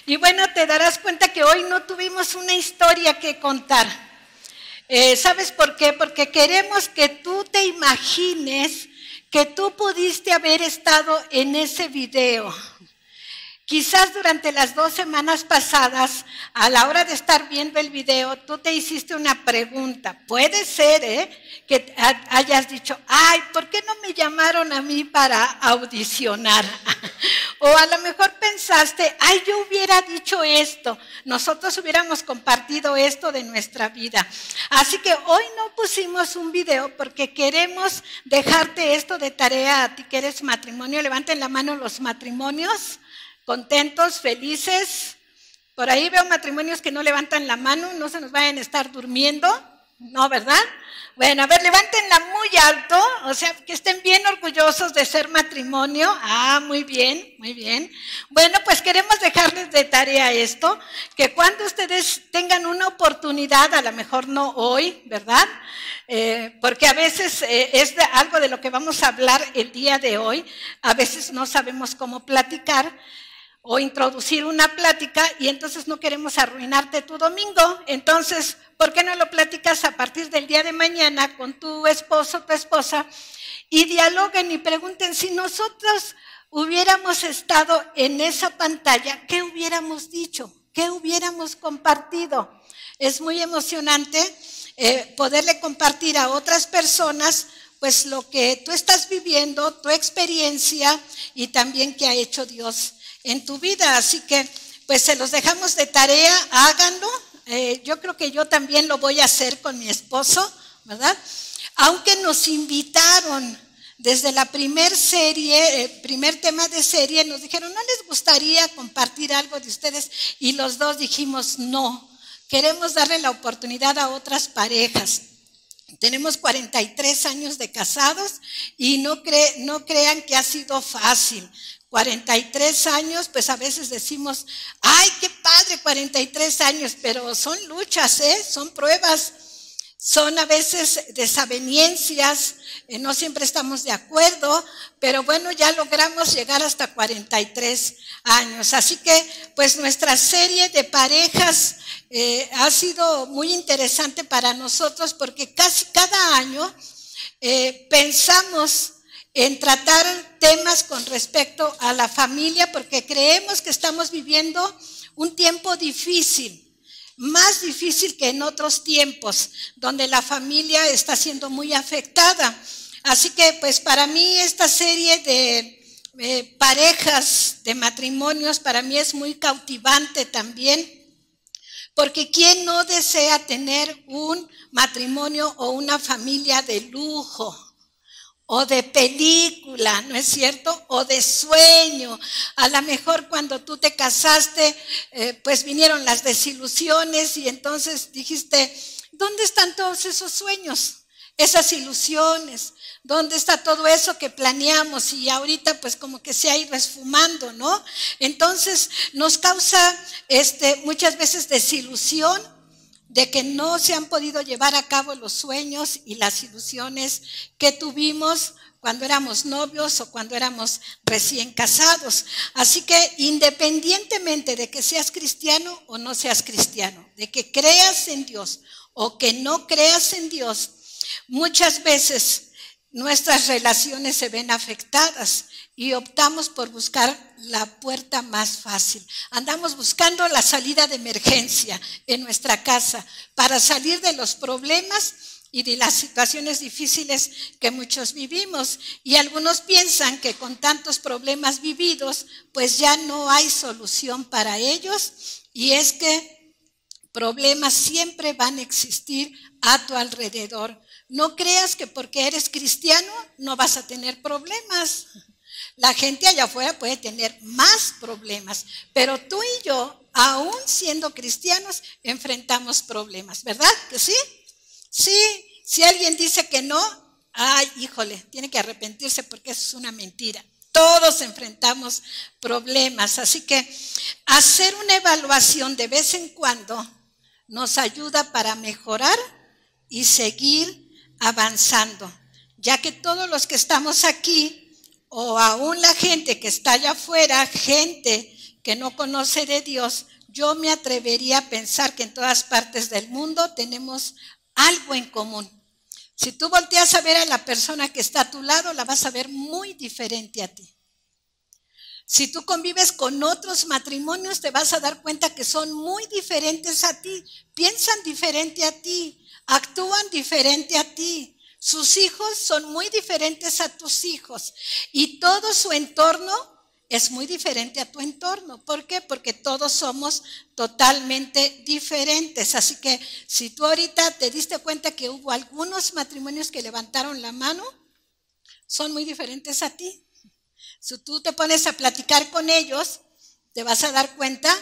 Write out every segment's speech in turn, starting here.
Y bueno, te darás cuenta que hoy no tuvimos una historia que contar. ¿Sabes por qué? Porque queremos que tú te imagines que tú pudiste haber estado en ese video. Quizás durante las 2 semanas pasadas, a la hora de estar viendo el video, tú te hiciste una pregunta. Puede ser que hayas dicho, ay, ¿por qué no me llamaron a mí para audicionar? O a lo mejor pensaste, ay, yo hubiera dicho esto, nosotros hubiéramos compartido esto de nuestra vida. Así que hoy no pusimos un video porque queremos dejarte esto de tarea a ti que eres matrimonio. Levanten la mano los matrimonios. ¿Contentos, felices? Por ahí veo matrimonios que no levantan la mano, no se nos vayan a estar durmiendo, ¿no, verdad? Bueno, a ver, levántenla muy alto, o sea, que estén bien orgullosos de ser matrimonio. Ah, muy bien, muy bien. Bueno, pues queremos dejarles de tarea esto, que cuando ustedes tengan una oportunidad, a lo mejor no hoy, ¿verdad? Porque a veces es algo de lo que vamos a hablar el día de hoy, a veces no sabemos cómo platicar, o introducir una plática y entonces no queremos arruinarte tu domingo. Entonces, ¿por qué no lo platicas a partir del día de mañana con tu esposo, tu esposa, y dialoguen y pregunten si nosotros hubiéramos estado en esa pantalla, ¿qué hubiéramos dicho? ¿Qué hubiéramos compartido? Es muy emocionante poderle compartir a otras personas pues lo que tú estás viviendo, tu experiencia y también qué ha hecho Dios en tu vida. Así que pues se los dejamos de tarea, háganlo. Yo creo que yo también lo voy a hacer con mi esposo, ¿verdad? Aunque nos invitaron desde la primer serie, primer tema de serie, nos dijeron, ¿no les gustaría compartir algo de ustedes? Y los dos dijimos, no, queremos darle la oportunidad a otras parejas. Tenemos 43 años de casados y no crean que ha sido fácil. 43 años, pues a veces decimos, ay, qué padre, 43 años, pero son luchas, son pruebas, son a veces desavenencias, no siempre estamos de acuerdo, pero bueno, ya logramos llegar hasta 43 años. Así que, pues nuestra serie de parejas ha sido muy interesante para nosotros porque casi cada año pensamos en tratar temas con respecto a la familia, porque creemos que estamos viviendo un tiempo difícil, más difícil que en otros tiempos, donde la familia está siendo muy afectada. Así que pues para mí esta serie de parejas, de matrimonios, para mí es muy cautivante también, porque ¿quién no desea tener un matrimonio o una familia de lujo? O de película, ¿no es cierto? O de sueño. A lo mejor cuando tú te casaste, pues vinieron las desilusiones y entonces dijiste, ¿dónde están todos esos sueños? Esas ilusiones, ¿dónde está todo eso que planeamos? Y ahorita pues como que se ha ido esfumando, ¿no? Entonces nos causa muchas veces desilusión de que no se han podido llevar a cabo los sueños y las ilusiones que tuvimos cuando éramos novios o cuando éramos recién casados. Así que independientemente de que seas cristiano o no seas cristiano, de que creas en Dios o que no creas en Dios, muchas veces nuestras relaciones se ven afectadas y optamos por buscar la puerta más fácil. Andamos buscando la salida de emergencia en nuestra casa para salir de los problemas y de las situaciones difíciles que muchos vivimos. Y algunos piensan que con tantos problemas vividos, pues ya no hay solución para ellos. Y es que problemas siempre van a existir a tu alrededor. No creas que porque eres cristiano no vas a tener problemas. La gente allá afuera puede tener más problemas, pero tú y yo, aún siendo cristianos, enfrentamos problemas, ¿verdad? ¿Que sí? Sí, si alguien dice que no, ay, híjole, tiene que arrepentirse porque eso es una mentira. Todos enfrentamos problemas, así que hacer una evaluación de vez en cuando nos ayuda para mejorar y seguir avanzando, ya que todos los que estamos aquí, o aún la gente que está allá afuera, gente que no conoce de Dios, yo me atrevería a pensar que en todas partes del mundo tenemos algo en común. Si tú volteas a ver a la persona que está a tu lado, la vas a ver muy diferente a ti. Si tú convives con otros matrimonios, te vas a dar cuenta que son muy diferentes a ti, piensan diferente a ti, actúan diferente a ti. Sus hijos son muy diferentes a tus hijos y todo su entorno es muy diferente a tu entorno. ¿Por qué? Porque todos somos totalmente diferentes. Así que si tú ahorita te diste cuenta que hubo algunos matrimonios que levantaron la mano, son muy diferentes a ti. Si tú te pones a platicar con ellos, te vas a dar cuenta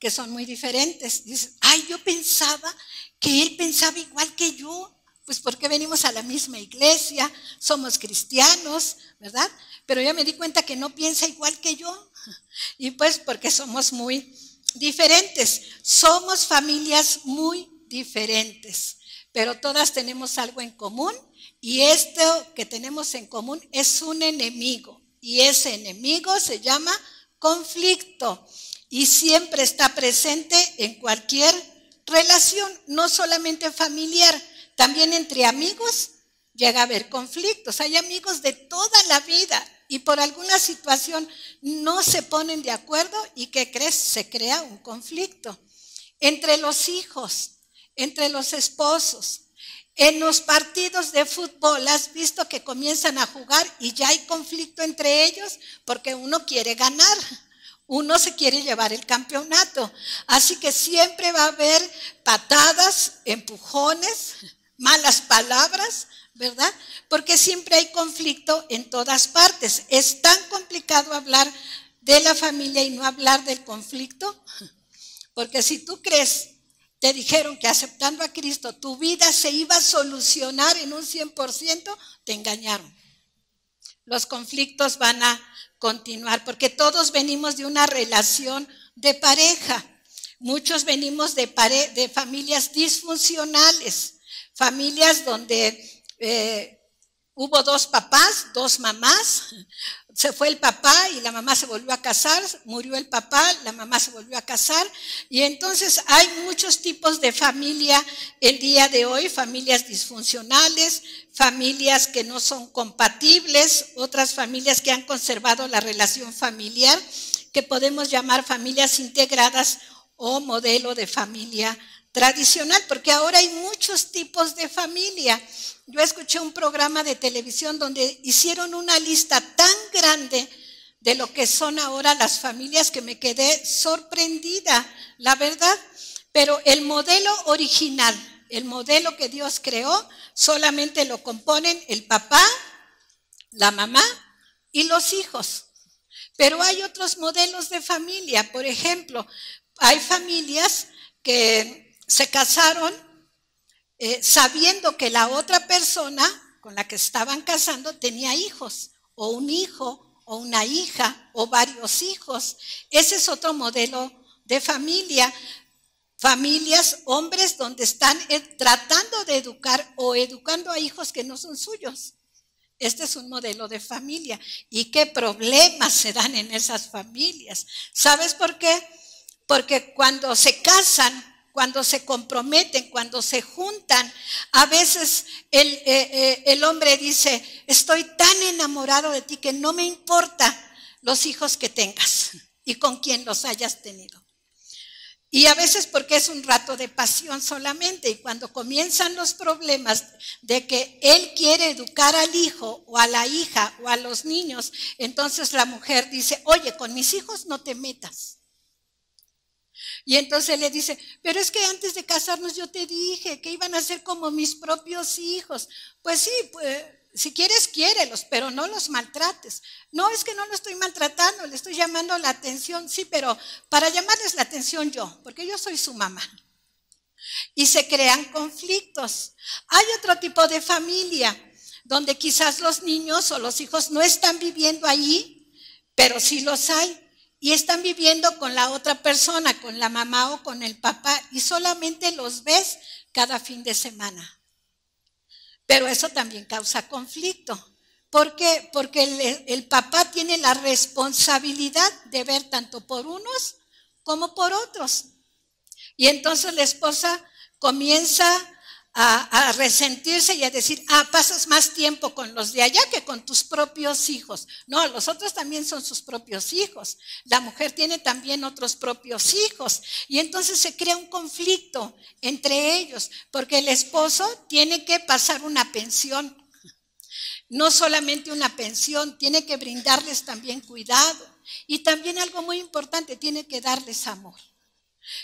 que son muy diferentes. Dices, ay, yo pensaba que él pensaba igual que yo. Pues porque venimos a la misma iglesia, somos cristianos, ¿verdad? Pero ya me di cuenta que no piensa igual que yo. Y pues porque somos muy diferentes. Somos familias muy diferentes, pero todas tenemos algo en común y esto que tenemos en común es un enemigo. Y ese enemigo se llama conflicto y siempre está presente en cualquier relación, no solamente familiar, también entre amigos llega a haber conflictos. Hay amigos de toda la vida y por alguna situación no se ponen de acuerdo y ¿qué crees? Se crea un conflicto. Entre los hijos, entre los esposos. En los partidos de fútbol has visto que comienzan a jugar y ya hay conflicto entre ellos porque uno quiere ganar, uno se quiere llevar el campeonato. Así que siempre va a haber patadas, empujones, malas palabras, ¿verdad? Porque siempre hay conflicto en todas partes. Es tan complicado hablar de la familia y no hablar del conflicto, porque si tú crees, te dijeron que aceptando a Cristo tu vida se iba a solucionar en un 100%, te engañaron. Los conflictos van a continuar porque todos venimos de una relación de pareja. Muchos venimos de familias disfuncionales, familias donde hubo dos papás, dos mamás. Se fue el papá y la mamá se volvió a casar, murió el papá, la mamá se volvió a casar y entonces hay muchos tipos de familia el día de hoy, familias disfuncionales, familias que no son compatibles, otras familias que han conservado la relación familiar, que podemos llamar familias integradas o modelo de familia tradicional, porque ahora hay muchos tipos de familia. Yo escuché un programa de televisión donde hicieron una lista tan grande de lo que son ahora las familias que me quedé sorprendida, la verdad. Pero el modelo original, el modelo que Dios creó, solamente lo componen el papá, la mamá y los hijos. Pero hay otros modelos de familia. Por ejemplo, hay familias que se casaron sabiendo que la otra persona con la que estaban casando tenía hijos, o un hijo, o una hija, o varios hijos. Ese es otro modelo de familia. Familias, hombres, donde están tratando de educar o educando a hijos que no son suyos. Este es un modelo de familia. ¿Y qué problemas se dan en esas familias? ¿Sabes por qué? Porque cuando se casan, cuando se comprometen, cuando se juntan, a veces el hombre dice, estoy tan enamorado de ti que no me importa los hijos que tengas y con quién los hayas tenido. Y a veces porque es un rato de pasión solamente, y cuando comienzan los problemas de que él quiere educar al hijo o a la hija o a los niños, entonces la mujer dice, oye, con mis hijos no te metas. Y entonces le dice, pero es que antes de casarnos yo te dije que iban a ser como mis propios hijos. Pues sí, pues, si quieres, quiérelos, pero no los maltrates. No, es que no lo estoy maltratando, le estoy llamando la atención. Sí, pero para llamarles la atención yo, porque yo soy su mamá. Y se crean conflictos. Hay otro tipo de familia, donde quizás los niños o los hijos no están viviendo ahí, pero sí los hay. Y están viviendo con la otra persona, con la mamá o con el papá, y solamente los ves cada fin de semana. Pero eso también causa conflicto, ¿Por qué? Porque el papá tiene la responsabilidad de ver tanto por unos como por otros. Y entonces la esposa comienza a resentirse y a decir, pasas más tiempo con los de allá que con tus propios hijos. No, los otros también son sus propios hijos. La mujer tiene también otros propios hijos. Y entonces se crea un conflicto entre ellos, porque el esposo tiene que pasar una pensión. No solamente una pensión, tiene que brindarles también cuidado. Y también algo muy importante, tiene que darles amor.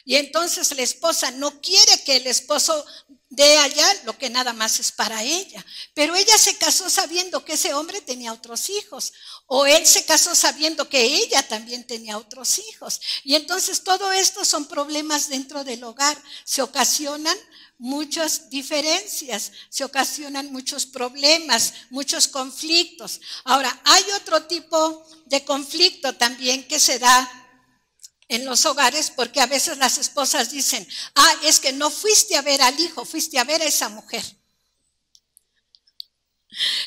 Y entonces la esposa no quiere que el esposo dé allá lo que nada más es para ella. Pero ella se casó sabiendo que ese hombre tenía otros hijos. O él se casó sabiendo que ella también tenía otros hijos. Y entonces todo esto son problemas dentro del hogar. Se ocasionan muchas diferencias, se ocasionan muchos problemas, muchos conflictos. Ahora, hay otro tipo de conflicto también que se da en los hogares, porque a veces las esposas dicen, es que no fuiste a ver al hijo, fuiste a ver a esa mujer.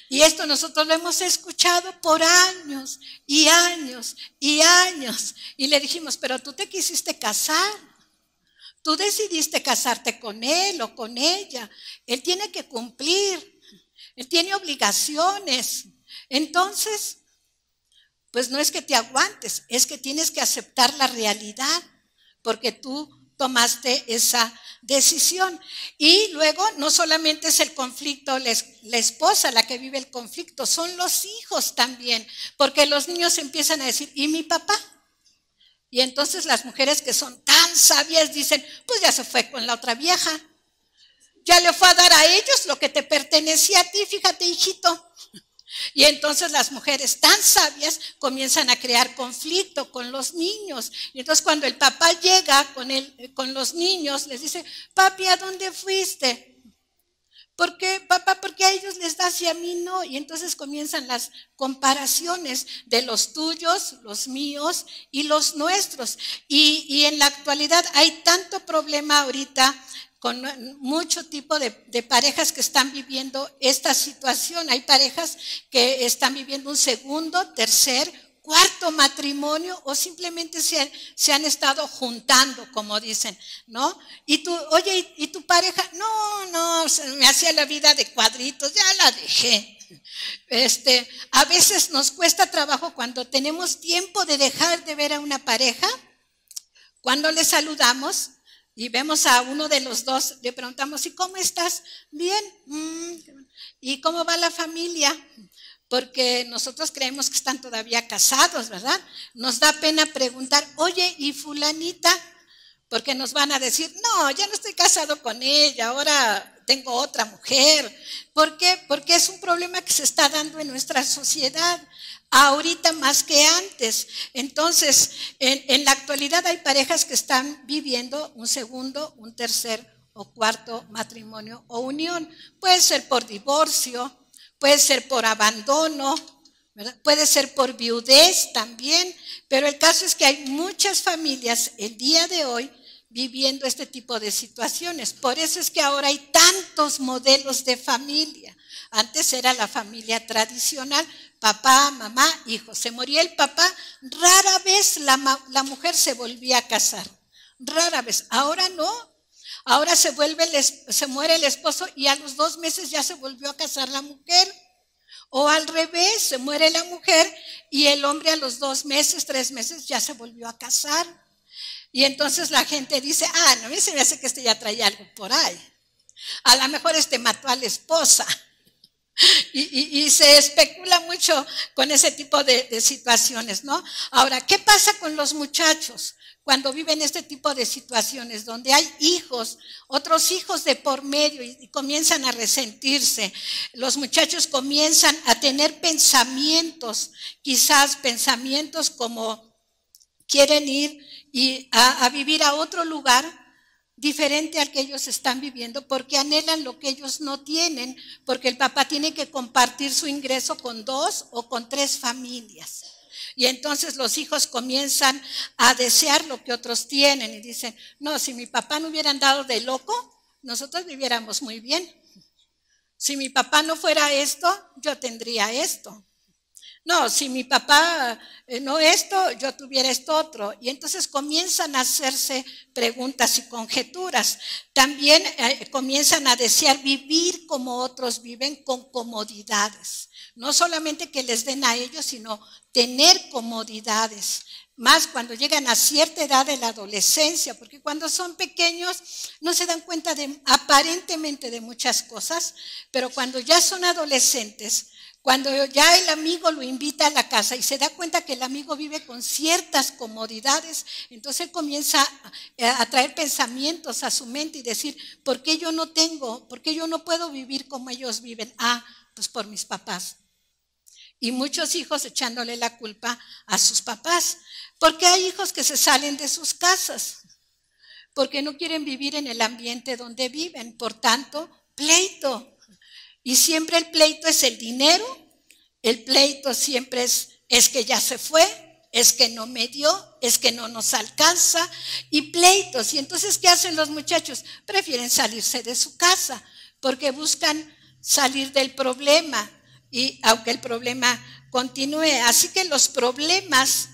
Y esto nosotros lo hemos escuchado por años y años y años. Y le dijimos, pero tú te quisiste casar. Tú decidiste casarte con él o con ella. Él tiene que cumplir. Él tiene obligaciones. Entonces, pues no es que te aguantes, es que tienes que aceptar la realidad, porque tú tomaste esa decisión. Y luego no solamente es el conflicto, la esposa la que vive el conflicto, son los hijos también, porque los niños empiezan a decir, ¿y mi papá? Y entonces las mujeres que son tan sabias dicen, pues ya se fue con la otra vieja, ya le fue a dar a ellos lo que te pertenecía a ti, fíjate, hijito. Y entonces las mujeres tan sabias comienzan a crear conflicto con los niños. Y entonces cuando el papá llega con los niños, les dice, papi, ¿a dónde fuiste? ¿Por qué, papá? ¿Por qué a ellos les das y a mí no? Y entonces comienzan las comparaciones de los tuyos, los míos y los nuestros. Y en la actualidad hay tanto problema ahorita con mucho tipo de parejas que están viviendo esta situación. Hay parejas que están viviendo un segundo, tercer, cuarto matrimonio, o simplemente se han estado juntando, como dicen, ¿no? Y tú, oye, ¿y tu pareja? No, me hacía la vida de cuadritos, ya la dejé. A veces nos cuesta trabajo cuando tenemos tiempo de dejar de ver a una pareja, cuando le saludamos y vemos a uno de los dos, le preguntamos, ¿y cómo estás? Bien. ¿Y cómo va la familia? Porque nosotros creemos que están todavía casados, ¿verdad? Nos da pena preguntar, oye, ¿y fulanita? Porque nos van a decir, no, ya no estoy casado con ella, ahora tengo otra mujer. ¿Por qué? Porque es un problema que se está dando en nuestra sociedad, ahorita más que antes. Entonces, en la actualidad hay parejas que están viviendo un segundo, un tercer o cuarto matrimonio o unión. Puede ser por divorcio, puede ser por abandono, ¿verdad? Puede ser por viudez también, pero el caso es que hay muchas familias el día de hoy viviendo este tipo de situaciones. Por eso es que ahora hay tantos modelos de familia. Antes era la familia tradicional, papá, mamá, hijo. Se moría el papá, rara vez la mujer se volvía a casar, rara vez. Ahora no. Ahora se muere el esposo y a los 2 meses ya se volvió a casar la mujer. O al revés, se muere la mujer y el hombre a los 2 meses, 3 meses ya se volvió a casar. Y entonces la gente dice, no, a mí se me hace que ya traía algo por ahí. A lo mejor mató a la esposa. Y se especula mucho con ese tipo de situaciones, ¿no? Ahora, ¿qué pasa con los muchachos cuando viven este tipo de situaciones donde hay hijos, otros hijos de por medio y comienzan a resentirse? Los muchachos comienzan a tener pensamientos, quizás pensamientos como quieren ir a vivir a otro lugar diferente al que ellos están viviendo, porque anhelan lo que ellos no tienen, porque el papá tiene que compartir su ingreso con 2 o con 3 familias. Y entonces los hijos comienzan a desear lo que otros tienen y dicen, no, si mi papá no hubiera andado de loco, nosotros viviéramos muy bien. Si mi papá no fuera esto, yo tendría esto. No, si mi papá no esto, yo tuviera esto otro. Y entonces comienzan a hacerse preguntas y conjeturas. También comienzan a desear vivir como otros viven, con comodidades. No solamente que les den a ellos, sino tener comodidades. Más cuando llegan a cierta edad de la adolescencia, porque cuando son pequeños no se dan cuenta aparentemente de muchas cosas, pero cuando ya son adolescentes, cuando ya el amigo lo invita a la casa y se da cuenta que el amigo vive con ciertas comodidades, entonces él comienza a traer pensamientos a su mente y decir, ¿por qué yo no tengo? ¿Por qué yo no puedo vivir como ellos viven? Pues por mis papás. Y muchos hijos echándole la culpa a sus papás, porque hay hijos que se salen de sus casas, porque no quieren vivir en el ambiente donde viven, por tanto, pleito. Y siempre el pleito es el dinero, el pleito siempre es que ya se fue, es que no me dio, es que no nos alcanza, y pleitos. Y entonces, ¿qué hacen los muchachos? Prefieren salirse de su casa, porque buscan salir del problema, y aunque el problema continúe. Así que los problemas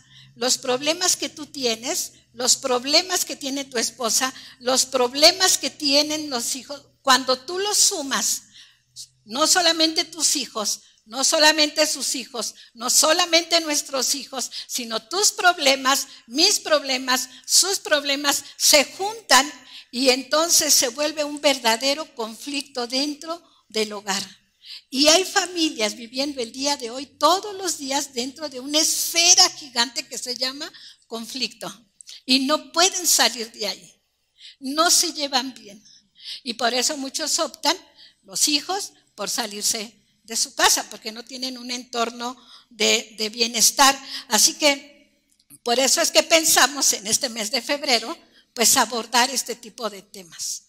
que tú tienes, los problemas que tiene tu esposa, los problemas que tienen los hijos, cuando tú los sumas, no solamente tus hijos, no solamente sus hijos, no solamente nuestros hijos, sino tus problemas, mis problemas, sus problemas se juntan y entonces se vuelve un verdadero conflicto dentro del hogar. Y hay familias viviendo el día de hoy todos los días dentro de una esfera gigante que se llama conflicto y no pueden salir de ahí, no se llevan bien. Y por eso muchos optan, los hijos, por salirse de su casa, porque no tienen un entorno de bienestar. Así que por eso es que pensamos en este mes de febrero, pues abordar este tipo de temas.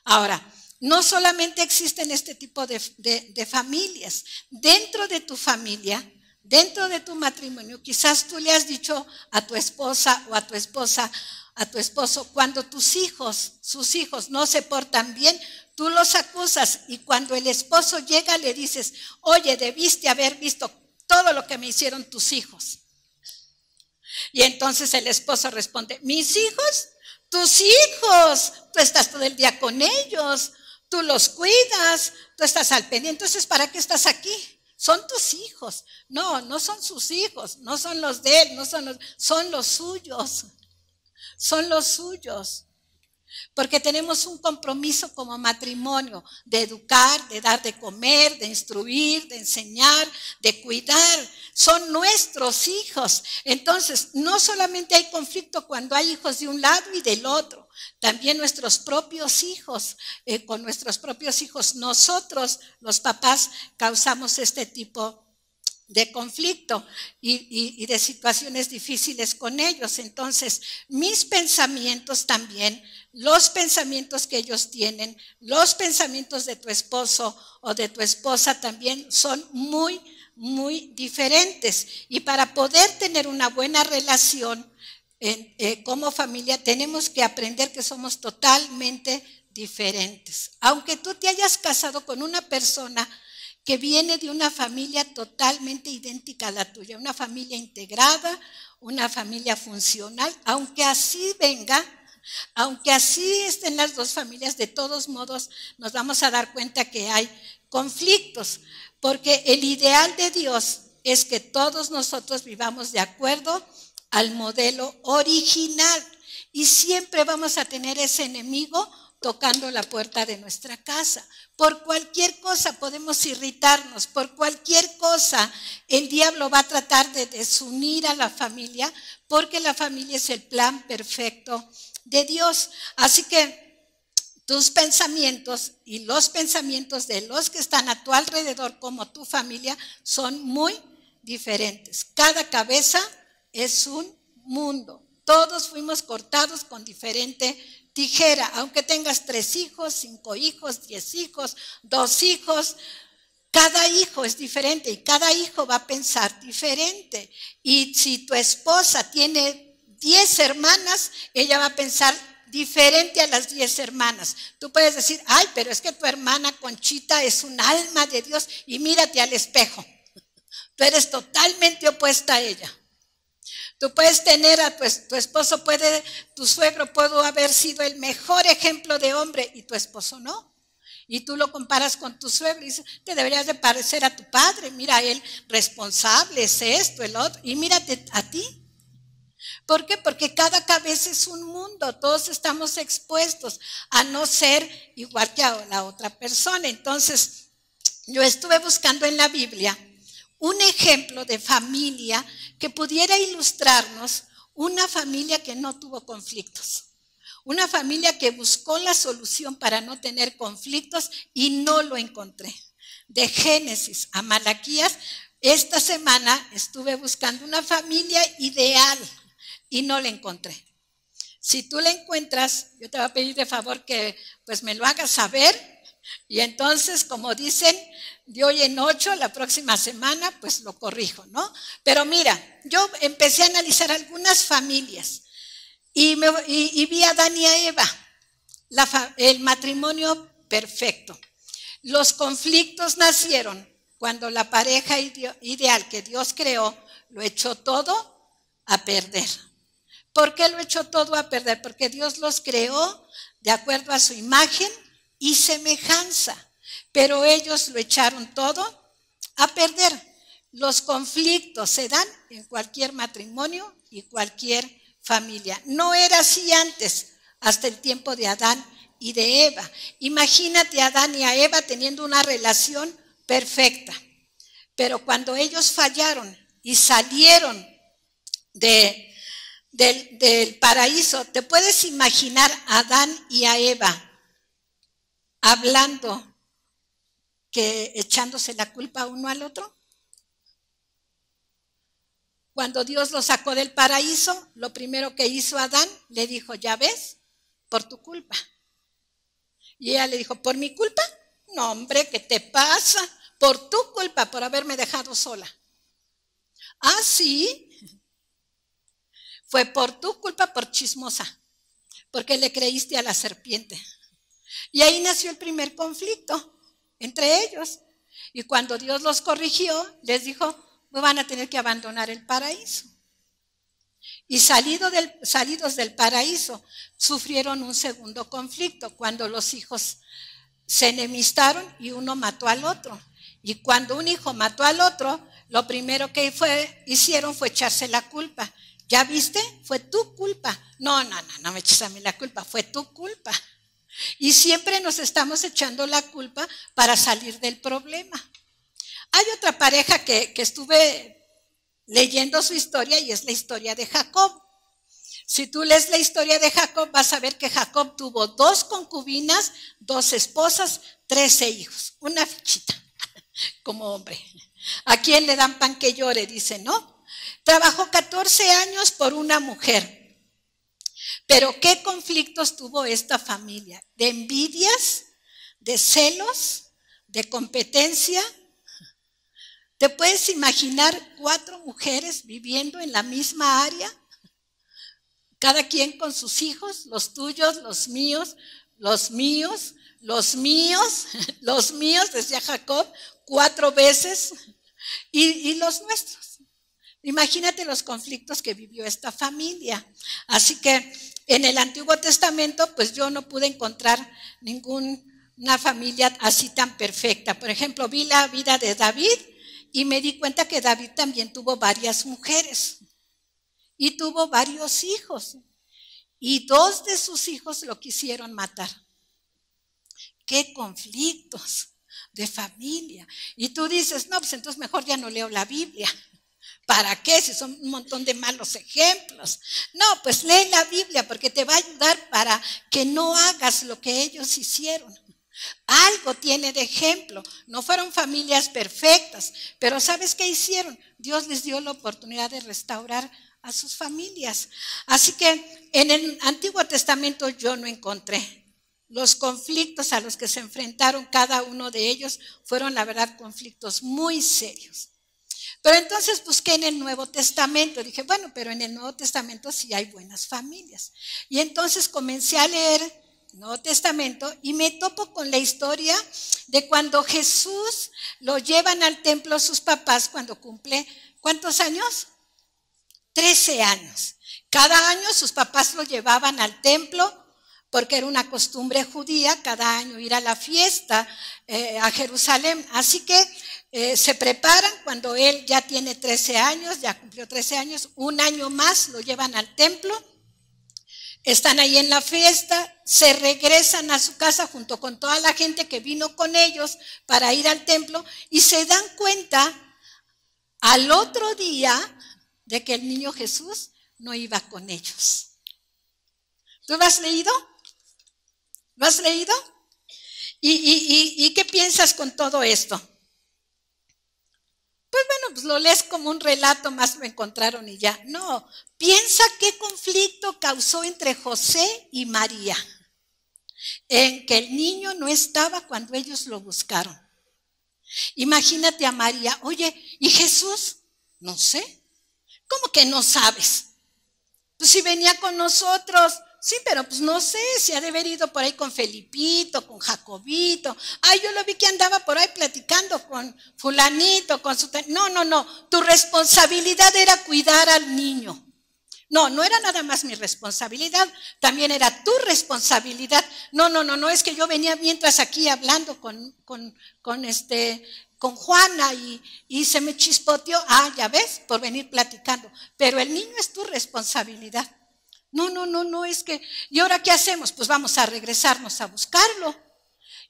Ahora, no solamente existen este tipo de familias. Dentro de tu familia, dentro de tu matrimonio, quizás tú le has dicho a tu esposa o a tu esposa, a tu esposo, cuando tus hijos, sus hijos no se portan bien, tú los acusas y cuando el esposo llega le dices, oye, debiste haber visto todo lo que me hicieron tus hijos. Y entonces el esposo responde, ¿mis hijos? Tus hijos, tú estás todo el día con ellos, tú los cuidas, tú estás al pendiente, entonces ¿para qué estás aquí? Son tus hijos. No, no son sus hijos, no son los de él, son los suyos. Son los suyos. Porque tenemos un compromiso como matrimonio de educar, de dar de comer, de instruir, de enseñar, de cuidar. Son nuestros hijos. Entonces, no solamente hay conflicto cuando hay hijos de un lado y del otro, también nuestros propios hijos, con nuestros propios hijos, nosotros, los papás, causamos este tipo de conflicto y de situaciones difíciles con ellos. Entonces, mis pensamientos también, los pensamientos que ellos tienen, los pensamientos de tu esposo o de tu esposa también son muy, muy diferentes. Y para poder tener una buena relación como familia, tenemos que aprender que somos totalmente diferentes. Aunque tú te hayas casado con una persona que viene de una familia totalmente idéntica a la tuya, una familia integrada, una familia funcional, aunque así venga, aunque así estén las dos familias, de todos modos nos vamos a dar cuenta que hay conflictos, porque el ideal de Dios es que todos nosotros vivamos de acuerdo al modelo original y siempre vamos a tener ese enemigo tocando la puerta de nuestra casa. Por cualquier cosa podemos irritarnos, por cualquier cosa el diablo va a tratar de desunir a la familia, porque la familia es el plan perfecto de Dios. Así que tus pensamientos y los pensamientos de los que están a tu alrededor como tu familia son muy diferentes. Cada cabeza es un mundo. Todos fuimos cortados con diferente tijera, aunque tengas 3 hijos, 5 hijos, 10 hijos, 2 hijos, cada hijo es diferente y cada hijo va a pensar diferente. Y si tu esposa tiene 10 hermanas, ella va a pensar diferente a las 10 hermanas. Tú puedes decir, ay, pero es que tu hermana Conchita es un alma de Dios y mírate al espejo. Tú eres totalmente opuesta a ella. Tú puedes tener a tu esposo tu suegro pudo haber sido el mejor ejemplo de hombre y tu esposo no. Y tú lo comparas con tu suegro y dices, te deberías de parecer a tu padre, mira, él responsable, es esto, el otro, y mírate a ti. ¿Por qué? Porque cada cabeza es un mundo, todos estamos expuestos a no ser igual que a la otra persona. Entonces, yo estuve buscando en la Biblia un ejemplo de familia que pudiera ilustrarnos una familia que no tuvo conflictos. Una familia que buscó la solución para no tener conflictos y no lo encontré. De Génesis a Malaquías, esta semana estuve buscando una familia ideal y no la encontré. Si tú la encuentras, yo te voy a pedir de favor que pues me lo hagas saber. Y entonces, como dicen, de hoy en 8, la próxima semana, pues lo corrijo, ¿no? Pero mira, yo empecé a analizar algunas familias y vi a Adán y a Eva, el matrimonio perfecto. Los conflictos nacieron cuando la pareja ideal que Dios creó lo echó todo a perder. ¿Por qué lo echó todo a perder? Porque Dios los creó de acuerdo a su imagen y semejanza, pero ellos lo echaron todo a perder. Los conflictos se dan en cualquier matrimonio y cualquier familia. No era así antes, hasta el tiempo de Adán y de Eva. Imagínate a Adán y a Eva teniendo una relación perfecta, pero cuando ellos fallaron y salieron del paraíso, ¿te puedes imaginar a Adán y a Eva hablando, echándose la culpa uno al otro? Cuando Dios los sacó del paraíso, lo primero que hizo Adán, le dijo, ¿ya ves? Por tu culpa. Y ella le dijo, ¿por mi culpa? No, hombre, ¿qué te pasa? Por tu culpa, por haberme dejado sola. Ah, sí. Fue por tu culpa, por chismosa, porque le creíste a la serpiente. Y ahí nació el primer conflicto entre ellos. Y cuando Dios los corrigió, les dijo, van a tener que abandonar el paraíso. Y salidos del paraíso, sufrieron un segundo conflicto, cuando los hijos se enemistaron y uno mató al otro. Y cuando un hijo mató al otro, lo primero que hicieron fue echarse la culpa. ¿Ya viste? Fue tu culpa. No me eches a mí la culpa, fue tu culpa. Y siempre nos estamos echando la culpa para salir del problema. Hay otra pareja que estuve leyendo su historia y es la historia de Jacob. Si tú lees la historia de Jacob, vas a ver que Jacob tuvo 2 concubinas, 2 esposas, 13 hijos. Una fichita, como hombre. ¿A quién le dan pan que llore? Dice, ¿no? Trabajó 14 años por una mujer. Pero ¿qué conflictos tuvo esta familia? ¿De envidias? ¿De celos? ¿De competencia? ¿Te puedes imaginar 4 mujeres viviendo en la misma área? Cada quien con sus hijos, los tuyos, los míos, los míos, los míos, los míos, decía Jacob, 4 veces, y los nuestros. Imagínate los conflictos que vivió esta familia. Así que en el Antiguo Testamento, pues yo no pude encontrar ninguna familia así tan perfecta. Por ejemplo, vi la vida de David y me di cuenta que David también tuvo varias mujeres y tuvo varios hijos. Y 2 de sus hijos lo quisieron matar. ¡Qué conflictos de familia! Y tú dices, no, pues entonces mejor ya no leo la Biblia. ¿Para qué? Si son un montón de malos ejemplos. No, pues lee la Biblia porque te va a ayudar para que no hagas lo que ellos hicieron. Algo tiene de ejemplo. No fueron familias perfectas, pero ¿sabes qué hicieron? Dios les dio la oportunidad de restaurar a sus familias. Así que en el Antiguo Testamento yo no encontré. Los conflictos a los que se enfrentaron cada uno de ellos fueron, la verdad, conflictos muy serios. Pero entonces busqué en el Nuevo Testamento. Dije, bueno, pero en el Nuevo Testamento sí hay buenas familias. Y entonces comencé a leer el Nuevo Testamento y me topo con la historia de cuando Jesús lo llevan al templo sus papás cuando cumple, ¿cuántos años? 13 años. Cada año sus papás lo llevaban al templo porque era una costumbre judía cada año ir a la fiesta a Jerusalén. Así que se preparan cuando él ya tiene 13 años, ya cumplió 13 años, un año más lo llevan al templo, están ahí en la fiesta, se regresan a su casa junto con toda la gente que vino con ellos para ir al templo y se dan cuenta al otro día de que el niño Jesús no iba con ellos. ¿Tú lo has leído? ¿Lo has leído? ¿Y qué piensas con todo esto? Pues bueno, pues lo lees como un relato, más lo encontraron y ya. No, piensa qué conflicto causó entre José y María, en que el niño no estaba cuando ellos lo buscaron. Imagínate a María, oye, ¿y Jesús? No sé. ¿Cómo que no sabes? Pues si venía con nosotros. Sí, pero pues no sé, si ha de haber ido por ahí con Felipito, con Jacobito. Ay, yo lo vi que andaba por ahí platicando con fulanito, con su... No, tu responsabilidad era cuidar al niño. No era nada más mi responsabilidad, también era tu responsabilidad. No, es que yo venía mientras aquí hablando con Juana y se me chispoteó. Ah, ya ves, por venir platicando. Pero el niño es tu responsabilidad. No, es que, ¿y ahora qué hacemos? Pues vamos a regresarnos a buscarlo.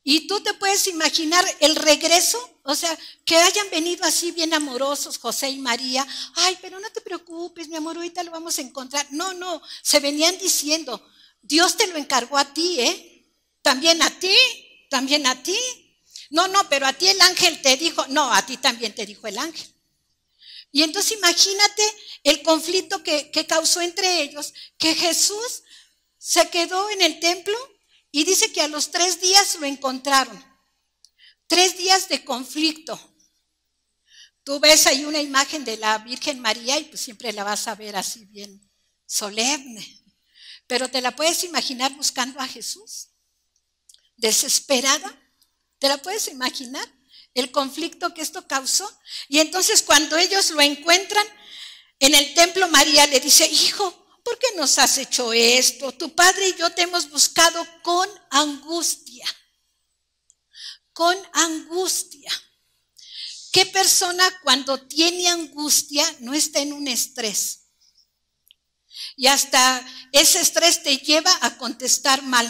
Y tú te puedes imaginar el regreso, o sea, que hayan venido así bien amorosos José y María. Ay, pero no te preocupes, mi amor, ahorita lo vamos a encontrar. No, se venían diciendo, Dios te lo encargó a ti, ¿eh? También a ti. No, pero a ti el ángel te dijo, no, a ti también te dijo el ángel. Y entonces imagínate el conflicto que causó entre ellos, que Jesús se quedó en el templo y dice que a los 3 días lo encontraron. 3 días de conflicto. Tú ves ahí una imagen de la Virgen María y pues siempre la vas a ver así bien solemne. Pero te la puedes imaginar buscando a Jesús, desesperada. ¿Te la puedes imaginar? El conflicto que esto causó. Y entonces cuando ellos lo encuentran en el templo, María le dice, hijo, ¿por qué nos has hecho esto? Tu padre y yo te hemos buscado con angustia. Con angustia. ¿Qué persona cuando tiene angustia no está en un estrés? Y hasta ese estrés te lleva a contestar mal.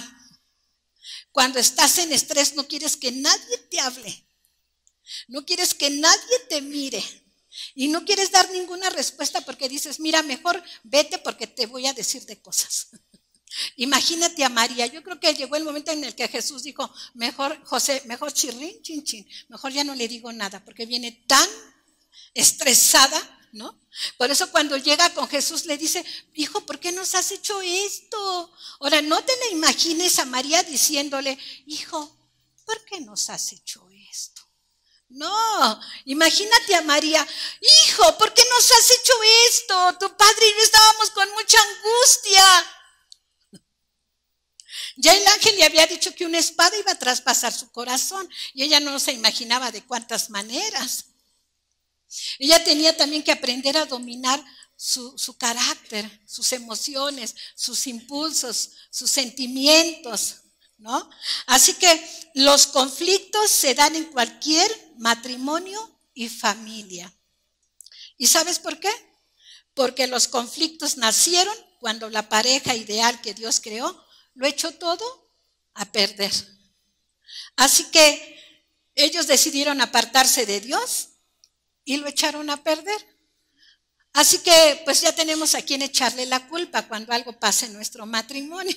Cuando estás en estrés no quieres que nadie te hable. No quieres que nadie te mire y no quieres dar ninguna respuesta porque dices, mira, mejor vete porque te voy a decir de cosas. Imagínate a María, yo creo que llegó el momento en el que Jesús dijo, mejor José, mejor chirrín, chin, chin, mejor ya no le digo nada porque viene tan estresada, ¿no? Por eso cuando llega con Jesús le dice, hijo, ¿por qué nos has hecho esto? Ahora, no te la imagines a María diciéndole, hijo, ¿por qué nos has hecho esto? No, imagínate a María, hijo, ¿por qué nos has hecho esto? Tu padre y yo estábamos con mucha angustia. Ya el ángel le había dicho que una espada iba a traspasar su corazón y ella no se imaginaba de cuántas maneras. Ella tenía también que aprender a dominar su carácter, sus emociones, sus impulsos, sus sentimientos, ¿no? Así que los conflictos se dan en cualquier matrimonio y familia. ¿Y sabes por qué? Porque los conflictos nacieron cuando la pareja ideal que Dios creó lo echó todo a perder. Así que ellos decidieron apartarse de Dios y lo echaron a perder. Así que pues ya tenemos a quien echarle la culpa cuando algo pasa en nuestro matrimonio.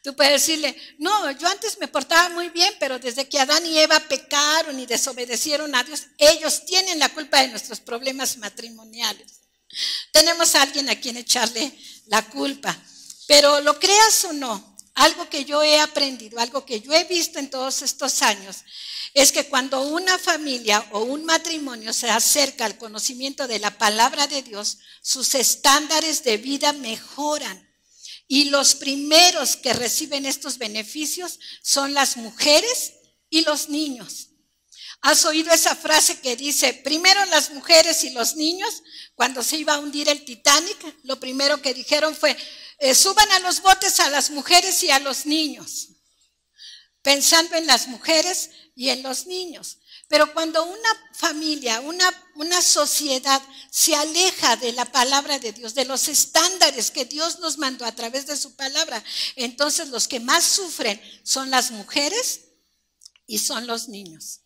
Tú puedes decirle, no, yo antes me portaba muy bien, pero desde que Adán y Eva pecaron y desobedecieron a Dios, ellos tienen la culpa de nuestros problemas matrimoniales. Tenemos a alguien a quien echarle la culpa. Pero lo creas o no, algo que yo he aprendido, algo que yo he visto en todos estos años, es que cuando una familia o un matrimonio se acerca al conocimiento de la palabra de Dios, sus estándares de vida mejoran. Y los primeros que reciben estos beneficios son las mujeres y los niños. ¿Has oído esa frase que dice, primero las mujeres y los niños? Cuando se iba a hundir el Titanic, lo primero que dijeron fue, suban a los botes a las mujeres y a los niños, pensando en las mujeres y en los niños. Pero cuando una familia, una sociedad se aleja de la palabra de Dios, de los estándares que Dios nos mandó a través de su palabra, entonces los que más sufren son las mujeres y son los niños.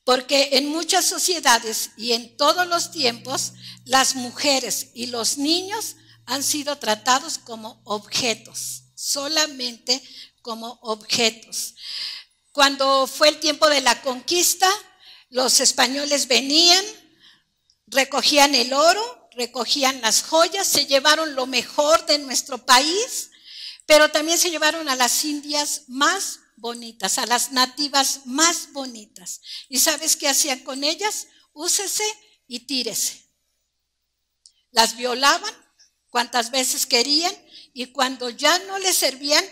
Porque en muchas sociedades y en todos los tiempos, las mujeres y los niños han sido tratados como objetos, solamente como objetos. Cuando fue el tiempo de la conquista, los españoles venían, recogían el oro, recogían las joyas, se llevaron lo mejor de nuestro país, pero también se llevaron a las indias más bonitas, a las nativas más bonitas. ¿Y sabes qué hacían con ellas? Úsese y tírese. Las violaban cuantas veces querían y cuando ya no les servían,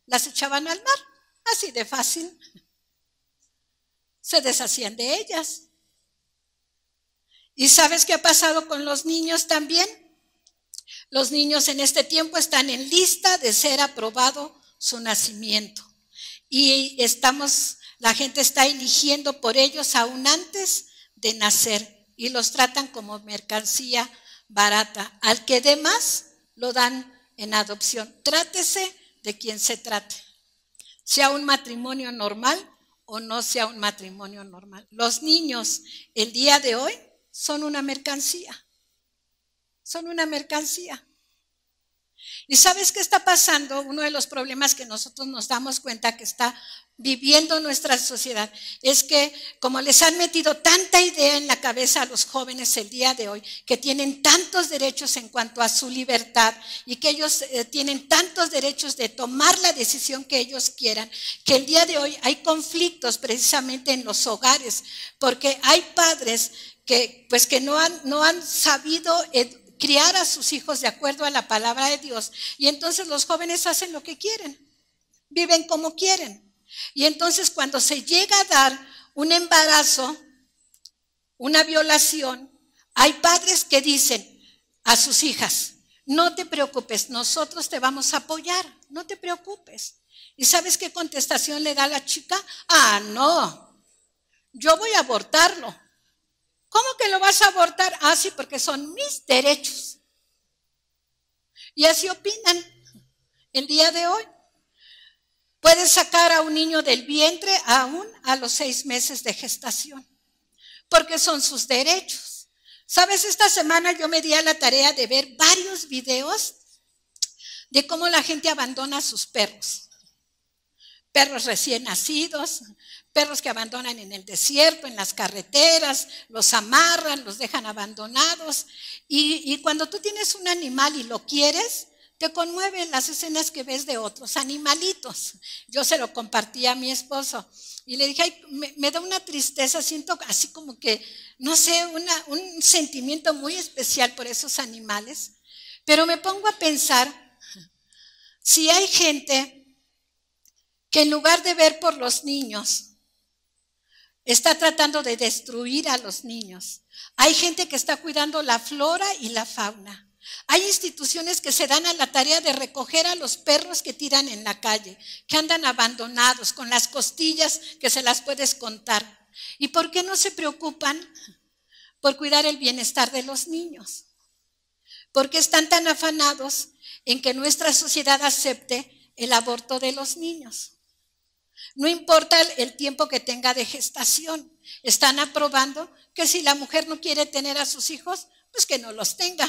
las echaban al mar. Así de fácil. Se deshacían de ellas. ¿Y sabes qué ha pasado con los niños también? Los niños en este tiempo están en lista de ser aprobado su nacimiento. Y la gente está eligiendo por ellos aún antes de nacer. Y los tratan como mercancía barata. Al que dé más, lo dan en adopción. Trátese de quien se trate. Sea un matrimonio normal o no sea un matrimonio normal. Los niños el día de hoy son una mercancía. Son una mercancía. ¿Y sabes qué está pasando? Uno de los problemas que nosotros nos damos cuenta que está viviendo nuestra sociedad es que como les han metido tanta idea en la cabeza a los jóvenes el día de hoy, que tienen tantos derechos en cuanto a su libertad y que ellos tienen tantos derechos de tomar la decisión que ellos quieran, que el día de hoy hay conflictos precisamente en los hogares, porque hay padres que no han sabido criar a sus hijos de acuerdo a la palabra de Dios, y entonces los jóvenes hacen lo que quieren, viven como quieren. Y entonces cuando se llega a dar un embarazo, una violación, hay padres que dicen a sus hijas, no te preocupes, nosotros te vamos a apoyar, no te preocupes. ¿Y sabes qué contestación le da la chica? Ah, no, yo voy a abortarlo. ¿Cómo que lo vas a abortar? Ah, sí, porque son mis derechos. Y así opinan el día de hoy. Puedes sacar a un niño del vientre aún a los 6 meses de gestación, porque son sus derechos. ¿Sabes? Esta semana yo me di a la tarea de ver varios videos de cómo la gente abandona a sus perros. Perros recién nacidos, perros que abandonan en el desierto, en las carreteras, los amarran, los dejan abandonados. Y cuando tú tienes un animal y lo quieres, te conmueven las escenas que ves de otros animalitos. Yo se lo compartí a mi esposo y le dije, ay, me da una tristeza, siento así como que, no sé, un sentimiento muy especial por esos animales. Pero me pongo a pensar, si hay gente que en lugar de ver por los niños, está tratando de destruir a los niños. Hay gente que está cuidando la flora y la fauna. Hay instituciones que se dan a la tarea de recoger a los perros que tiran en la calle, que andan abandonados, con las costillas que se las puedes contar. ¿Y por qué no se preocupan por cuidar el bienestar de los niños? ¿Por qué están tan afanados en que nuestra sociedad acepte el aborto de los niños? No importa el tiempo que tenga de gestación, están aprobando que si la mujer no quiere tener a sus hijos, pues que no los tenga.